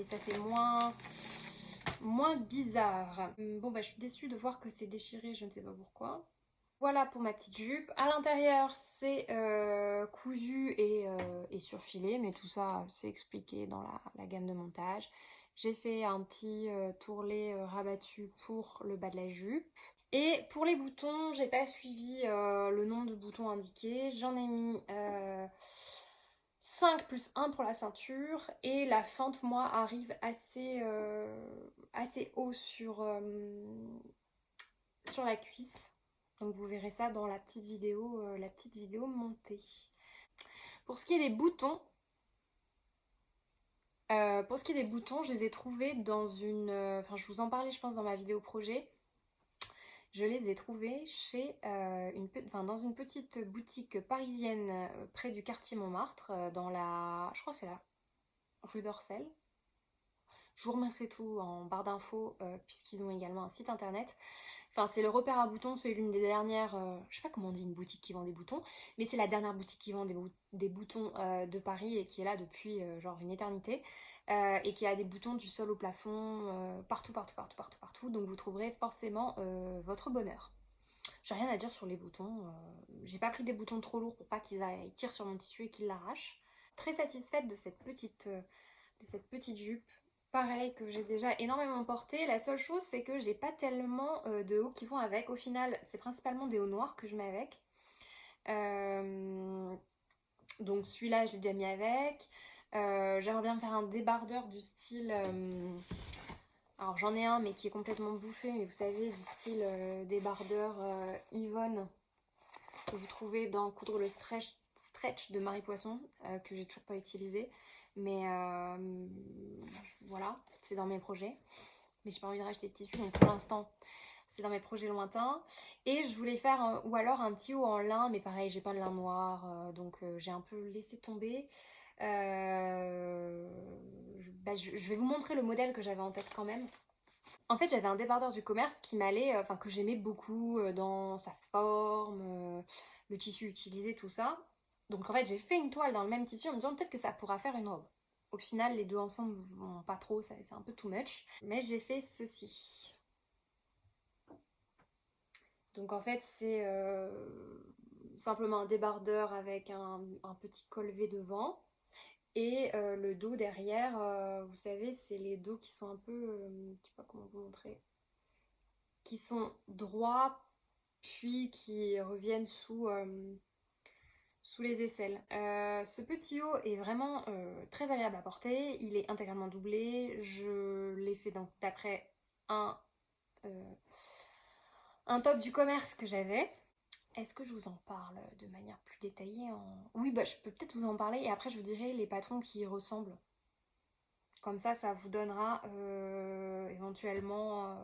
A: ça fait moins bizarre. Bon bah je suis déçue de voir que c'est déchiré, je ne sais pas pourquoi. Voilà pour ma petite jupe. À l'intérieur c'est cousu et surfilé, mais tout ça c'est expliqué dans la gamme de montage. J'ai fait un petit tourrelet rabattu pour le bas de la jupe. Et pour les boutons, j'ai pas suivi le nombre de boutons indiqués. J'en ai mis 5 plus 1 pour la ceinture. Et la fente, moi, arrive assez haut sur la cuisse. Donc vous verrez ça dans la petite vidéo montée. Pour ce qui est des boutons, je les ai trouvés dans une... Enfin, je vous en parlais, je pense, dans ma vidéo projet. Je les ai trouvés dans une petite boutique parisienne près du quartier Montmartre, je crois que c'est la rue d'Orsel. Je vous remettrai tout en barre d'infos puisqu'ils ont également un site internet. Enfin, c'est le repère à boutons, c'est l'une des dernières, je sais pas comment on dit une boutique qui vend des boutons, mais c'est la dernière boutique qui vend des boutons de Paris et qui est là depuis genre une éternité. Et qui a des boutons du sol au plafond, partout, partout, partout, partout, partout. Donc vous trouverez forcément votre bonheur. J'ai rien à dire sur les boutons. J'ai pas pris des boutons trop lourds pour pas qu'ils tirent sur mon tissu et qu'ils l'arrachent. Très satisfaite de cette petite jupe. Pareil, que j'ai déjà énormément porté. La seule chose, c'est que j'ai pas tellement de hauts qui vont avec. Au final, c'est principalement des hauts noirs que je mets avec. Donc celui-là, je l'ai déjà mis avec. J'aimerais bien me faire un débardeur du style... alors j'en ai un mais qui est complètement bouffé, mais vous savez, du style débardeur Yvonne que vous trouvez dans Coudre le stretch de Marie Poisson, que j'ai toujours pas utilisé. Mais voilà, c'est dans mes projets. Mais j'ai pas envie de racheter de tissu, donc pour l'instant, c'est dans mes projets lointains. Et je voulais faire, ou alors un petit haut en lin, mais pareil, j'ai pas de lin noir, donc j'ai un peu laissé tomber. Je vais vous montrer le modèle que j'avais en tête quand même. En fait, j'avais un débardeur du commerce qui m'allait, enfin que j'aimais beaucoup dans sa forme, le tissu utilisé, tout ça. Donc en fait, j'ai fait une toile dans le même tissu en me disant peut-être que ça pourra faire une robe. Au final, les deux ensemble vont pas trop, c'est un peu too much. Mais j'ai fait ceci. Donc en fait, c'est simplement un débardeur avec un petit col V devant. Et le dos derrière, vous savez, c'est les dos qui sont un peu, je sais pas comment vous montrer, qui sont droits, puis qui reviennent sous les aisselles. Ce petit haut est vraiment très agréable à porter, il est intégralement doublé, je l'ai fait donc d'après un, euh, un top du commerce que j'avais. Est-ce que je vous en parle de manière plus détaillée Oui, bah, je peux peut-être vous en parler et après je vous dirai les patrons qui y ressemblent. Comme ça vous donnera éventuellement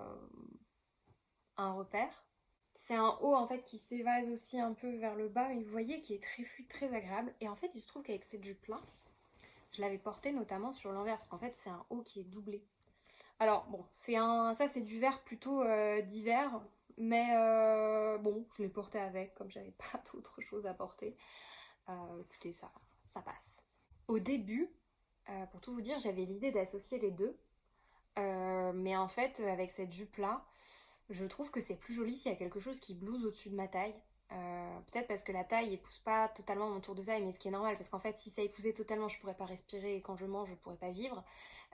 A: un repère. C'est un haut en fait qui s'évase aussi un peu vers le bas, mais vous voyez qui est très fluide, très agréable. Et en fait, il se trouve qu'avec cette jupe là, je l'avais porté notamment sur l'envers, parce qu'en fait, c'est un haut qui est doublé. Alors bon, ça c'est du vert plutôt d'hiver, mais bon, je l'ai porté avec, comme j'avais pas d'autre chose à porter. Écoutez, ça passe. Au début, pour tout vous dire, j'avais l'idée d'associer les deux, mais en fait, avec cette jupe là, je trouve que c'est plus joli s'il y a quelque chose qui blouse au-dessus de ma taille. Peut-être parce que la taille épouse pas totalement mon tour de taille, mais ce qui est normal parce qu'en fait si ça épousait totalement je pourrais pas respirer et quand je mange je pourrais pas vivre.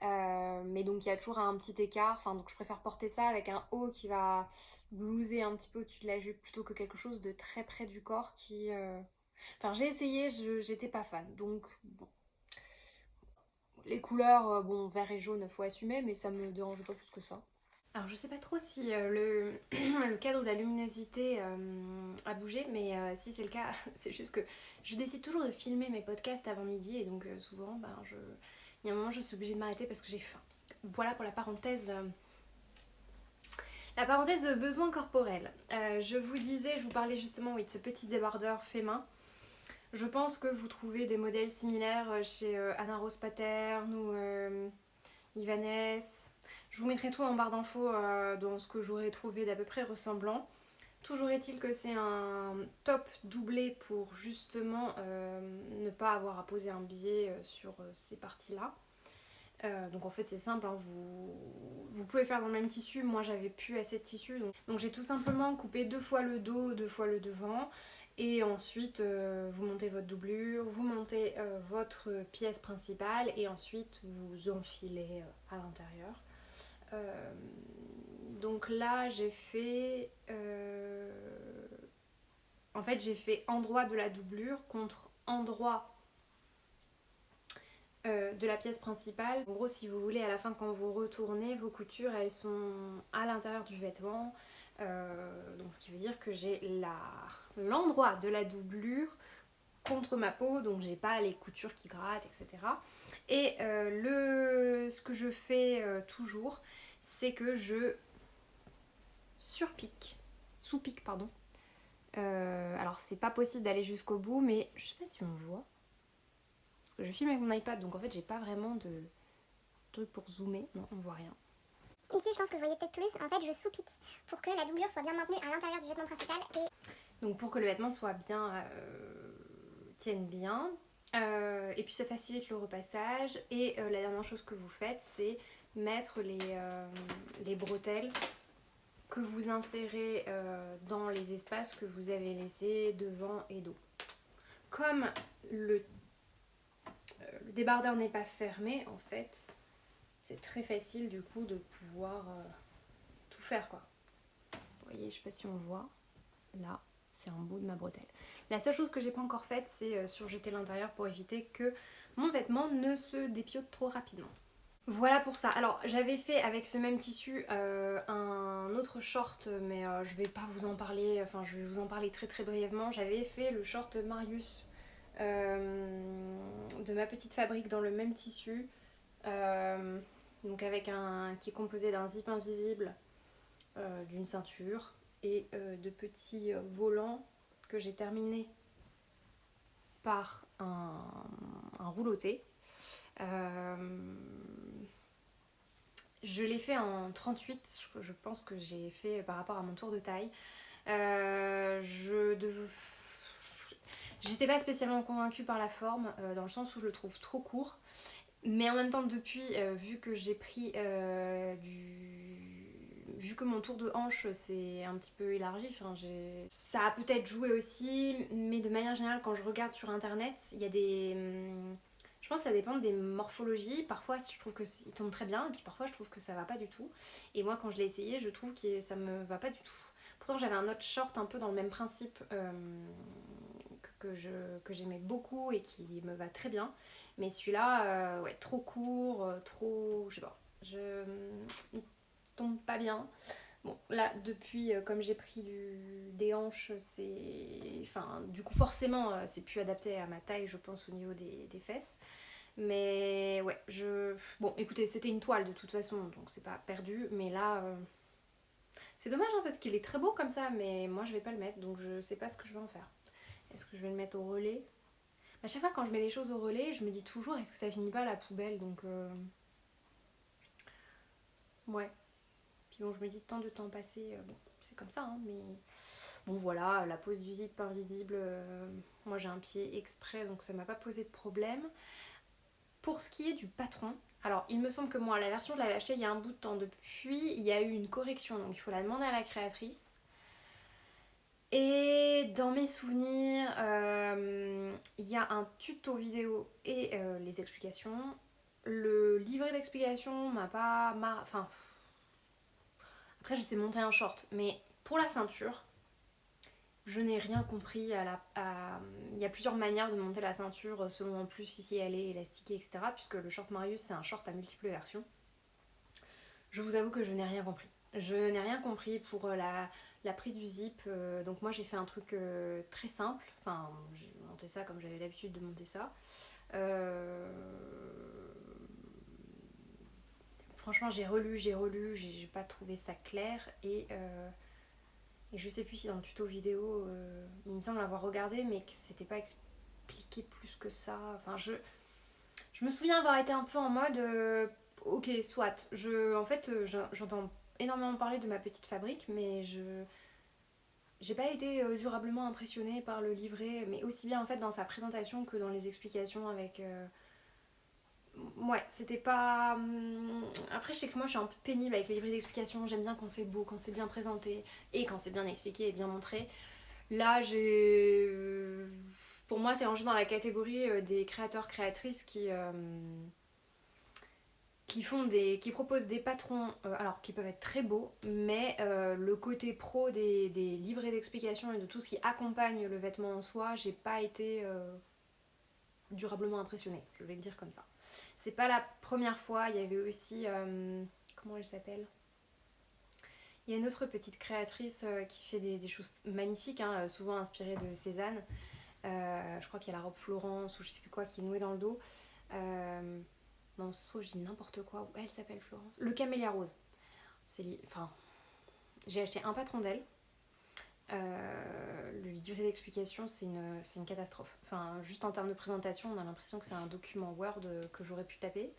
A: Mais donc il y a toujours un petit écart, enfin donc je préfère porter ça avec un haut qui va blouser un petit peu au-dessus de la jupe plutôt que quelque chose de très près du corps qui... Enfin j'ai essayé, j'étais pas fan, donc bon. Les couleurs, bon vert et jaune faut assumer mais ça me dérange pas plus que ça. Alors je sais pas trop si le cadre ou la luminosité a bougé, mais si c'est le cas, c'est juste que je décide toujours de filmer mes podcasts avant midi et donc souvent, il y a un moment je suis obligée de m'arrêter parce que j'ai faim. Voilà pour la parenthèse. La parenthèse besoin corporel. Je vous disais, je vous parlais justement oui, de ce petit débardeur fait main. Je pense que vous trouvez des modèles similaires chez Anna Rose Patern ou Ibanez. Je vous mettrai tout en barre d'infos dans ce que j'aurais trouvé d'à peu près ressemblant. Toujours est-il que c'est un top doublé pour justement ne pas avoir à poser un biais sur ces parties-là. Donc en fait c'est simple, hein, vous pouvez faire dans le même tissu, moi j'avais plus assez de tissu. Donc j'ai tout simplement coupé 2 fois le dos, 2 fois le devant. Et ensuite vous montez votre doublure, vous montez votre pièce principale et ensuite vous enfilez à l'intérieur. Euh, donc là j'ai fait en fait j'ai fait endroit de la doublure contre endroit de la pièce principale. En gros si vous voulez à la fin quand vous retournez vos coutures elles sont à l'intérieur du vêtement. Donc ce qui veut dire que j'ai l'endroit de la doublure contre ma peau, donc j'ai pas les coutures qui grattent, etc. Et ce que je fais toujours, c'est que je surpique, sous-pique, pardon. Alors c'est pas possible d'aller jusqu'au bout, mais je sais pas si on voit. Parce que je filme avec mon iPad, donc en fait j'ai pas vraiment de truc pour zoomer. Non, on voit rien.
B: Ici, je pense que vous voyez peut-être plus. En fait, je sous-pique pour que la doublure soit bien maintenue à l'intérieur du vêtement principal.
A: Donc pour que le vêtement soit bien, tienne bien. Et puis ça facilite le repassage. Et la dernière chose que vous faites, c'est mettre les bretelles que vous insérez dans les espaces que vous avez laissés devant et dos. Comme le débardeur n'est pas fermé, en fait, c'est très facile du coup de pouvoir tout faire quoi. Vous voyez, je sais pas si on voit, là, c'est un bout de ma bretelle. La seule chose que j'ai pas encore faite, c'est surjeter l'intérieur pour éviter que mon vêtement ne se dépiote trop rapidement. Voilà pour ça. Alors j'avais fait avec ce même tissu un autre short, mais je vais pas vous en parler, enfin je vais vous en parler très très brièvement. J'avais fait le short Marius de ma petite fabrique dans le même tissu, donc avec qui est composé d'un zip invisible, d'une ceinture et de petits volants que j'ai terminé par un rouloté. Je l'ai fait en 38, je pense que j'ai fait par rapport à mon tour de taille. J'étais pas spécialement convaincue par la forme, dans le sens où je le trouve trop court. Mais en même temps, depuis, vu que j'ai pris vu que mon tour de hanche s'est un petit peu élargi, ça a peut-être joué aussi, mais de manière générale, quand je regarde sur internet, il y a des. Je pense que ça dépend des morphologies. Parfois, je trouve qu'il tombe très bien, et puis parfois, je trouve que ça va pas du tout. Et moi, quand je l'ai essayé, je trouve que ça me va pas du tout. Pourtant, j'avais un autre short un peu dans le même principe que j'aimais beaucoup et qui me va très bien. Mais celui-là, ouais, trop court, trop. Je sais pas. Il tombe pas bien. Bon, là, depuis, comme j'ai pris des hanches, c'est. Enfin, du coup, forcément, c'est plus adapté à ma taille, je pense, au niveau des fesses. Mais ouais, Bon, écoutez, c'était une toile de toute façon, donc c'est pas perdu. Mais là, c'est dommage, hein, parce qu'il est très beau comme ça, mais moi, je vais pas le mettre, donc je sais pas ce que je vais en faire. Est-ce que je vais le mettre au relais? À chaque fois, quand je mets les choses au relais, je me dis toujours, est-ce que ça finit pas à la poubelle? Donc, ouais. Puis bon, je me dis, tant de temps passé, bon, c'est comme ça, hein, mais bon, voilà, la pose du zip invisible, moi j'ai un pied exprès, donc ça m'a pas posé de problème. Pour ce qui est du patron, alors il me semble que moi, la version, je l'avais achetée il y a un bout de temps. Depuis, il y a eu une correction, donc il faut la demander à la créatrice. Et dans mes souvenirs, il y a un tuto vidéo et les explications. Le livret d'explications m'a pas... Enfin, après je sais monter un short, mais pour la ceinture, je n'ai rien compris Il y a plusieurs manières de monter la ceinture selon en plus si elle est élastiquée, etc. Puisque le short Marius, c'est un short à multiples versions. Je vous avoue que je n'ai rien compris. Je n'ai rien compris pour la prise du zip. Donc moi j'ai fait un truc très simple. Enfin, j'ai monté ça comme j'avais l'habitude de monter ça. Euh, Franchement j'ai relu, j'ai pas trouvé ça clair. Et je sais plus si dans le tuto vidéo, il me semble avoir regardé, mais que c'était pas expliqué plus que ça. Enfin, je me souviens avoir été un peu en mode ok, soit. En fait, j'entends énormément parler de ma petite fabrique, mais j'ai pas été durablement impressionnée par le livret, mais aussi bien en fait dans sa présentation que dans les explications avec. Ouais, c'était pas. Après, je sais que moi je suis un peu pénible avec les livrets d'explications. J'aime bien quand c'est beau, quand c'est bien présenté et quand c'est bien expliqué et bien montré. Là, pour moi, c'est rangé dans la catégorie des créateurs, créatrices qui proposent des patrons, alors qui peuvent être très beaux, mais le côté pro des livrets d'explications et de tout ce qui accompagne le vêtement en soi, j'ai pas été durablement impressionnée, je vais le dire comme ça. C'est pas la première fois, il y avait aussi, comment elle s'appelle? Il y a une autre petite créatrice qui fait des choses magnifiques, hein, souvent inspirées de Cézanne. Je crois qu'il y a la robe Florence ou je sais plus quoi qui est nouée dans le dos. Euh, non, ça se trouve, je dis n'importe quoi. Elle s'appelle Florence. Le Camélia Rose. Enfin, j'ai acheté un patron d'elle. Le livret d'explication, c'est une catastrophe. Enfin, juste en termes de présentation, on a l'impression que c'est un document Word que j'aurais pu taper.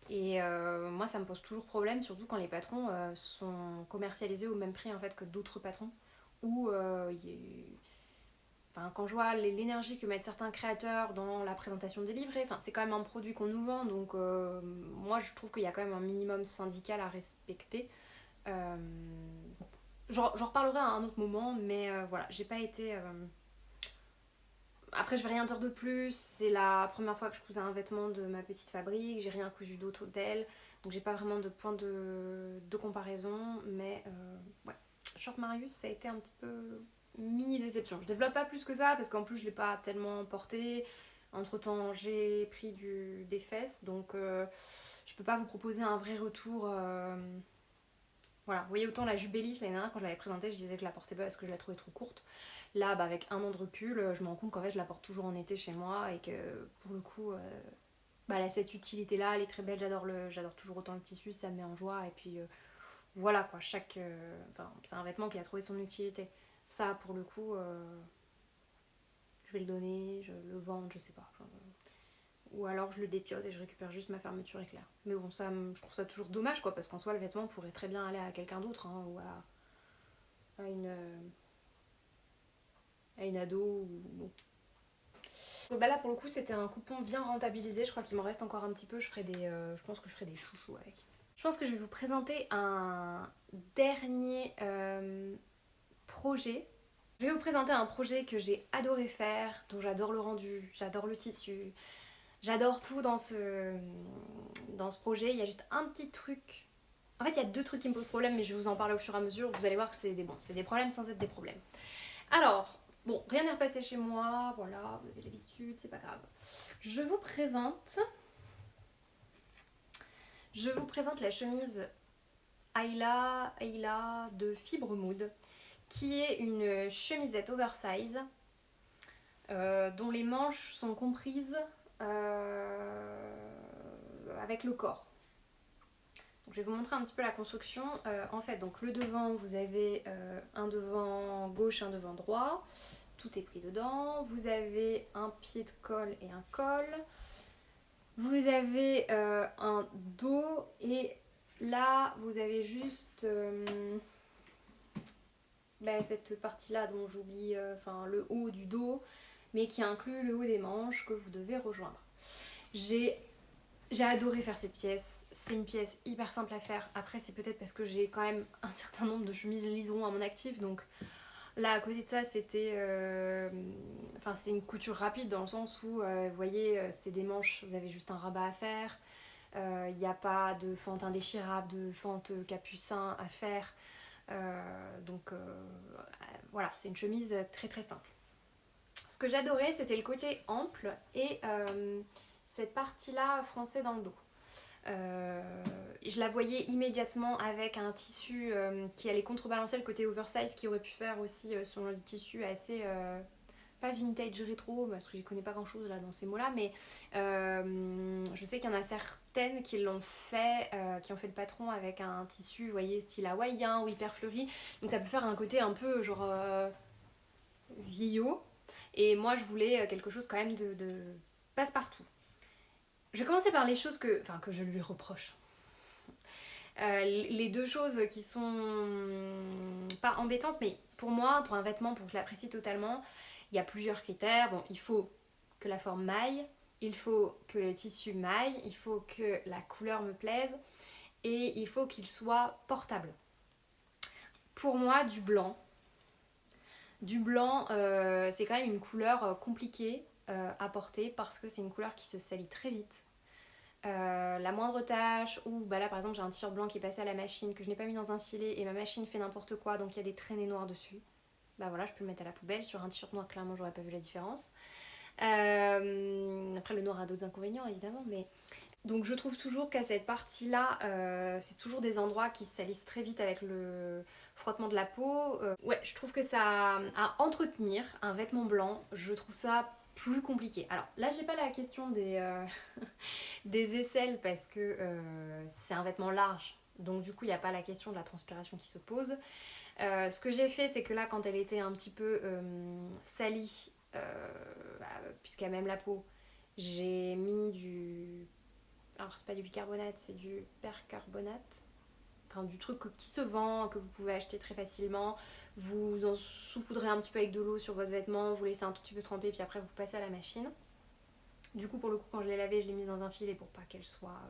A: Et moi, ça me pose toujours problème, surtout quand les patrons sont commercialisés au même prix en fait que d'autres patrons. Ou enfin, quand je vois l'énergie que mettent certains créateurs dans la présentation des livrets, enfin, c'est quand même un produit qu'on nous vend, donc moi je trouve qu'il y a quand même un minimum syndical à respecter. Euh, J'en reparlerai à un autre moment, mais voilà, j'ai pas été. Après, je vais rien dire de plus. C'est la première fois que je cousais un vêtement de ma petite fabrique. J'ai rien cousu d'autre d'elle, donc j'ai pas vraiment de point de comparaison. Mais ouais, Short Marius, ça a été un petit peu mini déception. Je développe pas plus que ça parce qu'en plus je l'ai pas tellement porté. Entre temps, j'ai pris des fesses, donc je peux pas vous proposer un vrai retour. Voilà, vous voyez, autant la jupe Bellis l'année dernière, quand je l'avais présentée, je disais que je la portais pas parce que je la trouvais trop courte. Là, bah, avec un an de recul, je me rends compte qu'en fait, je la porte toujours en été chez moi et que pour le coup, bah, elle a cette utilité-là, elle est très belle, j'adore toujours autant le tissu, ça me met en joie. Et puis voilà quoi, enfin, c'est un vêtement qui a trouvé son utilité. Ça, pour le coup, je vais le donner, je le vendre, je sais pas. Ou alors je le dépiote et je récupère juste ma fermeture éclair. Mais bon, ça, je trouve ça toujours dommage quoi, parce qu'en soi, le vêtement pourrait très bien aller à quelqu'un d'autre, hein, ou à une ado. Bon. Donc, bah là, pour le coup, c'était un coupon bien rentabilisé. Je crois qu'il m'en reste encore un petit peu. Je pense que je ferai des chouchous avec. Je pense que je vais vous présenter un dernier projet. Je vais vous présenter un projet que j'ai adoré faire, dont j'adore le rendu, j'adore le tissu, j'adore tout dans ce projet. Il y a juste un petit truc. En fait, il y a deux trucs qui me posent problème, mais je vais vous en parler au fur et à mesure. Vous allez voir que c'est des problèmes sans être des problèmes. Alors, bon, rien n'est repassé chez moi, voilà, vous avez l'habitude, c'est pas grave. Je vous présente la chemise Ayla de Fibre Mood, qui est une chemisette oversize dont les manches sont comprises avec le corps. Donc, je vais vous montrer un petit peu la construction. En fait, donc le devant, vous avez un devant gauche, un devant droit. Tout est pris dedans. Vous avez un pied de colle et un col. Vous avez un dos et là, vous avez juste cette partie-là dont j'oublie, le haut du dos, mais qui inclut le haut des manches que vous devez rejoindre. J'ai adoré faire cette pièce. C'est une pièce hyper simple à faire. Après, c'est peut-être parce que j'ai quand même un certain nombre de chemises liserons à mon actif, donc Là à côté de ça c'était enfin c'était une couture rapide dans le sens où vous voyez c'est des manches, vous avez juste un rabat à faire, il n'y a pas de fente indéchirable, de fente capucin à faire. Donc voilà, c'est une chemise très très simple. Ce que j'adorais c'était le côté ample et cette partie là froncée dans le dos. Je la voyais immédiatement avec un tissu qui allait contrebalancer le côté oversize qui aurait pu faire aussi selon le tissu assez pas vintage rétro parce que j'y connais pas grand chose là dans ces mots là, mais je sais qu'il y en a certaines qui l'ont fait, qui ont fait le patron avec un tissu, vous voyez, style hawaïen ou hyper fleuri, donc ça peut faire un côté un peu genre vieillot, et moi je voulais quelque chose quand même de passe-partout. Je vais commencer par les choses que je lui reproche. Les deux choses qui sont pas embêtantes, mais pour moi, pour un vêtement, pour que je l'apprécie totalement, il y a plusieurs critères. Bon, il faut que la forme maille, il faut que le tissu maille, il faut que la couleur me plaise et il faut qu'il soit portable. Pour moi, du blanc, c'est quand même une couleur compliquée à porter parce que c'est une couleur qui se salit très vite. La moindre tâche, ou bah là par exemple j'ai un t-shirt blanc qui est passé à la machine que je n'ai pas mis dans un filet et ma machine fait n'importe quoi donc il y a des traînées noires dessus, bah voilà je peux le mettre à la poubelle. Sur un t-shirt noir clairement j'aurais pas vu la différence. Après le noir a d'autres inconvénients évidemment, mais donc je trouve toujours qu'à cette partie là c'est toujours des endroits qui se salissent très vite avec le frottement de la peau. Ouais, je trouve que ça à entretenir un vêtement blanc, je trouve ça plus compliqué. Alors là j'ai pas la question des aisselles parce que c'est un vêtement large, donc du coup il n'y a pas la question de la transpiration qui se pose. Ce que j'ai fait c'est que là quand elle était un petit peu salie, puisqu'elle a même la peau, j'ai mis du... Alors c'est pas du bicarbonate, c'est du percarbonate. Enfin du truc qui se vend, que vous pouvez acheter très facilement. Vous en saupoudrez un petit peu avec de l'eau sur votre vêtement, vous laissez un tout petit peu tremper puis après vous passez à la machine. Du coup pour le coup quand je l'ai lavée je l'ai mise dans un filet pour pas qu'elle soit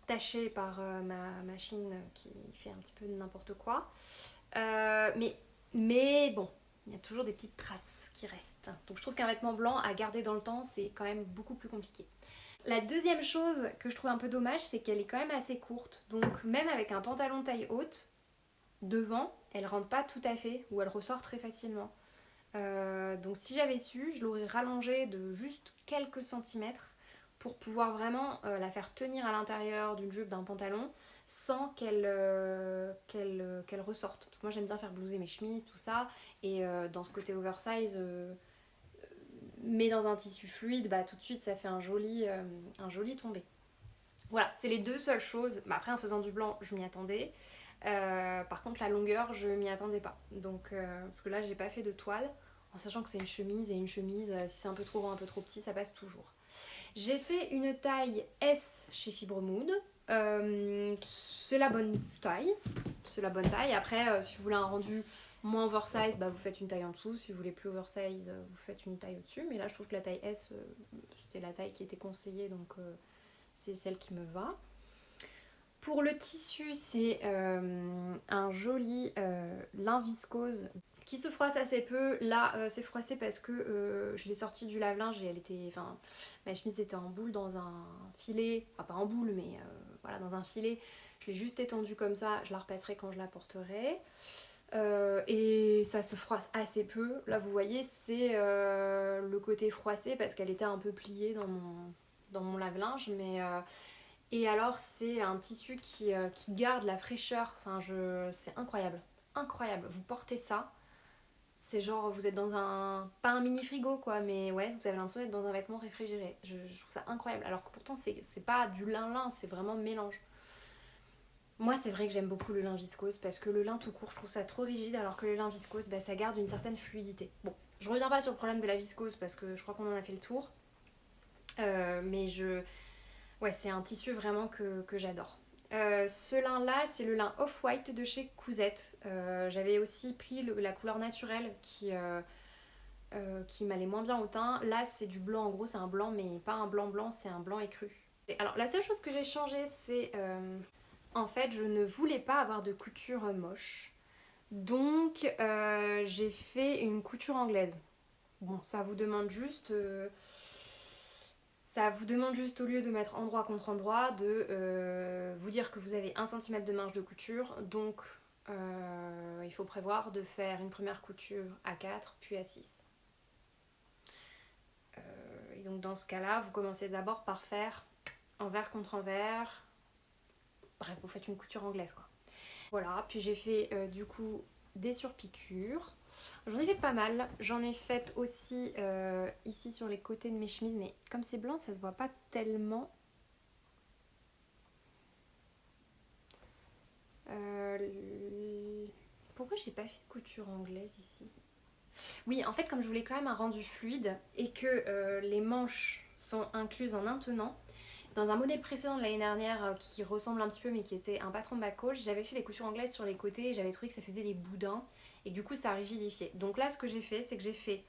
A: tachée par ma machine qui fait un petit peu n'importe quoi. Mais bon, il y a toujours des petites traces qui restent. Donc je trouve qu'un vêtement blanc à garder dans le temps, c'est quand même beaucoup plus compliqué. La deuxième chose que je trouve un peu dommage, c'est qu'elle est quand même assez courte. Donc même avec un pantalon taille haute, devant, elle rentre pas tout à fait, ou elle ressort très facilement. Donc si j'avais su, je l'aurais rallongée de juste quelques centimètres pour pouvoir vraiment la faire tenir à l'intérieur d'une jupe, d'un pantalon, sans qu'elle ressorte. Parce que moi j'aime bien faire blouser mes chemises, tout ça, et dans ce côté oversize, mais dans un tissu fluide, bah tout de suite ça fait un joli tombé. Voilà, c'est les deux seules choses. Bah, après en faisant du blanc, je m'y attendais. Par contre la longueur, je m'y attendais pas. Donc parce que là j'ai pas fait de toile, en sachant que c'est une chemise, et une chemise, si c'est un peu trop grand, un peu trop petit, ça passe toujours. J'ai fait une taille S chez Fibre Mood. C'est la bonne taille. C'est la bonne taille. Après, si vous voulez un rendu moins oversize, bah, vous faites une taille en dessous. Si vous voulez plus oversize, vous faites une taille au-dessus. Mais là, je trouve que la taille S, c'était la taille qui était conseillée, donc c'est celle qui me va. Pour le tissu, c'est un joli lin viscose qui se froisse assez peu. Là, c'est froissé parce que je l'ai sorti du lave-linge et elle était... Enfin, ma chemise était en boule dans un filet. Enfin, pas en boule, mais voilà, dans un filet. Je l'ai juste étendue comme ça. Je la repasserai quand je la porterai. Et ça se froisse assez peu. Là, vous voyez, c'est le côté froissé parce qu'elle était un peu pliée dans mon lave-linge, mais... Et alors c'est un tissu qui garde la fraîcheur, enfin c'est incroyable, incroyable. Vous portez ça, c'est genre vous êtes dans un, pas un mini frigo quoi, mais ouais, vous avez l'impression d'être dans un vêtement réfrigéré. Je trouve ça incroyable, alors que pourtant c'est pas du lin, c'est vraiment mélange. Moi c'est vrai que j'aime beaucoup le lin viscose parce que le lin tout court je trouve ça trop rigide, alors que le lin viscose bah, ça garde une certaine fluidité. Bon, je reviens pas sur le problème de la viscose parce que je crois qu'on en a fait le tour, mais ouais, c'est un tissu vraiment que j'adore. Ce lin là c'est le lin Off-White de chez Cousette. J'avais aussi pris la couleur naturelle qui m'allait moins bien au teint. Là c'est du blanc, en gros c'est un blanc mais pas un blanc blanc, c'est un blanc écru. Et alors la seule chose que j'ai changé c'est en fait je ne voulais pas avoir de couture moche. Donc j'ai fait une couture anglaise. Bon, ça vous demande juste au lieu de mettre endroit contre endroit, de vous dire que vous avez 1 cm de marge de couture. Donc il faut prévoir de faire une première couture à 4 puis à 6. Et donc dans ce cas-là, vous commencez d'abord par faire envers contre envers. Bref, vous faites une couture anglaise quoi. Voilà, puis j'ai fait du coup des surpiqûres. J'en ai fait pas mal. J'en ai fait aussi ici sur les côtés de mes chemises, mais comme c'est blanc, ça se voit pas tellement. Pourquoi j'ai pas fait de couture anglaise ici? Oui, en fait, comme je voulais quand même un rendu fluide et que les manches sont incluses en un tenant, dans un modèle précédent de l'année dernière qui ressemble un petit peu mais qui était un patron de backhaul, j'avais fait des coutures anglaises sur les côtés et j'avais trouvé que ça faisait des boudins et du coup ça a rigidifié. Donc là, ce que j'ai fait, c'est que j'ai fait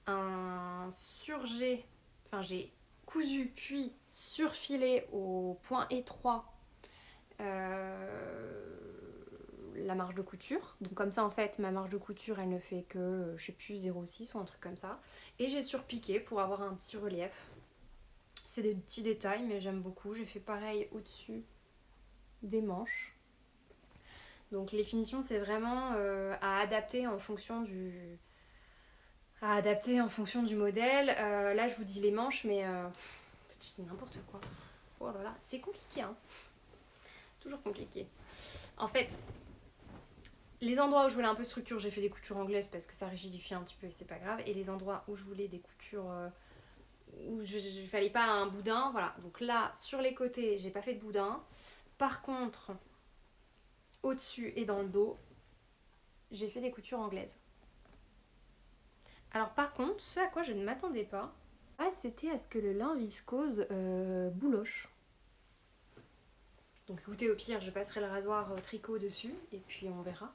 A: un surjet, enfin j'ai cousu puis surfilé au point étroit la marge de couture. Donc comme ça en fait ma marge de couture elle ne fait que je sais plus 0,6 ou un truc comme ça. Et j'ai surpiqué pour avoir un petit relief. C'est des petits détails mais j'aime beaucoup. J'ai fait pareil au-dessus des manches. Donc les finitions c'est vraiment à adapter en fonction du modèle. Là je vous dis les manches mais je dis n'importe quoi. Oh là là, c'est compliqué hein. Toujours compliqué. En fait, les endroits où je voulais un peu de structure, j'ai fait des coutures anglaises parce que ça rigidifie un petit peu et c'est pas grave. Et les endroits où je voulais des coutures où il fallait pas un boudin, voilà. Donc là, sur les côtés, j'ai pas fait de boudin. Par contre, au-dessus et dans le dos, j'ai fait des coutures anglaises. Alors par contre, ce à quoi je ne m'attendais pas, c'était à ce que le lin viscose bouloche. Donc écoutez, au pire, je passerai le rasoir tricot dessus et puis on verra.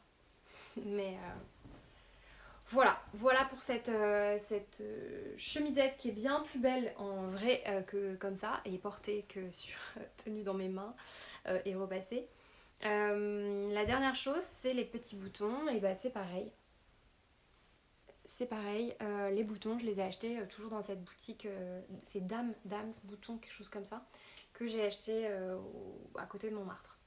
A: Mais voilà pour cette chemisette qui est bien plus belle en vrai que comme ça et portée que sur tenue dans mes mains et repassée. La dernière chose, c'est les petits boutons. Et bah c'est pareil. C'est pareil, les boutons, je les ai achetés toujours dans cette boutique, c'est Dams Boutons, quelque chose comme ça, que j'ai acheté à côté de Montmartre.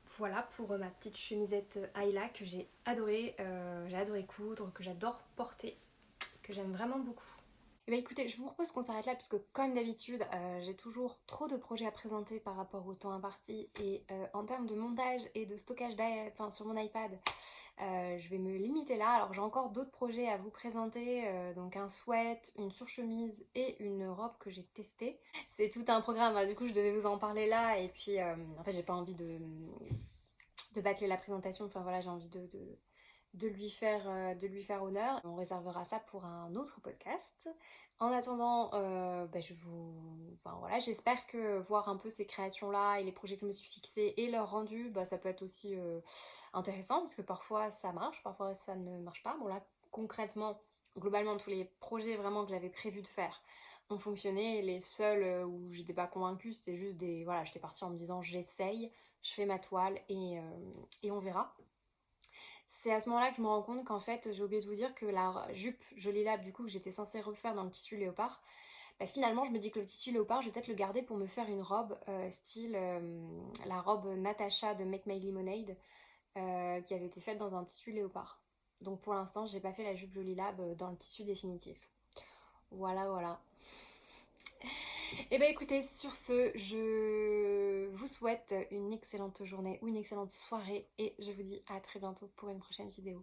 A: Voilà pour ma petite chemisette Ayla que j'ai adoré coudre, que j'adore porter, que j'aime vraiment beaucoup. Et bah écoutez, je vous propose qu'on s'arrête là parce que comme d'habitude, j'ai toujours trop de projets à présenter par rapport au temps imparti et en termes de montage et de stockage sur mon iPad, je vais me limiter là. Alors j'ai encore d'autres projets à vous présenter, donc un sweat, une surchemise et une robe que j'ai testée. C'est tout un programme, bah, du coup je devais vous en parler là et puis en fait j'ai pas envie de bâcler la présentation, enfin voilà j'ai envie de lui faire honneur. On réservera ça pour un autre podcast. En attendant, enfin, voilà, j'espère que voir un peu ces créations-là et les projets que je me suis fixés et leur rendu, ça peut être aussi intéressant parce que parfois ça marche, parfois ça ne marche pas. Bon là, concrètement, globalement, tous les projets vraiment que j'avais prévu de faire ont fonctionné. Les seuls où j'étais pas convaincue, c'était juste des... Voilà, j'étais partie en me disant j'essaye, je fais ma toile et on verra. C'est à ce moment-là que je me rends compte qu'en fait, j'ai oublié de vous dire que la jupe Jolie Lab, du coup, que j'étais censée refaire dans le tissu léopard, finalement, je me dis que le tissu léopard, je vais peut-être le garder pour me faire une robe style la robe Natasha de Make My Lemonade qui avait été faite dans un tissu léopard. Donc pour l'instant, j'ai pas fait la jupe Jolie Lab dans le tissu définitif. Voilà, voilà. Et bah écoutez, sur ce, je vous souhaite une excellente journée ou une excellente soirée et je vous dis à très bientôt pour une prochaine vidéo.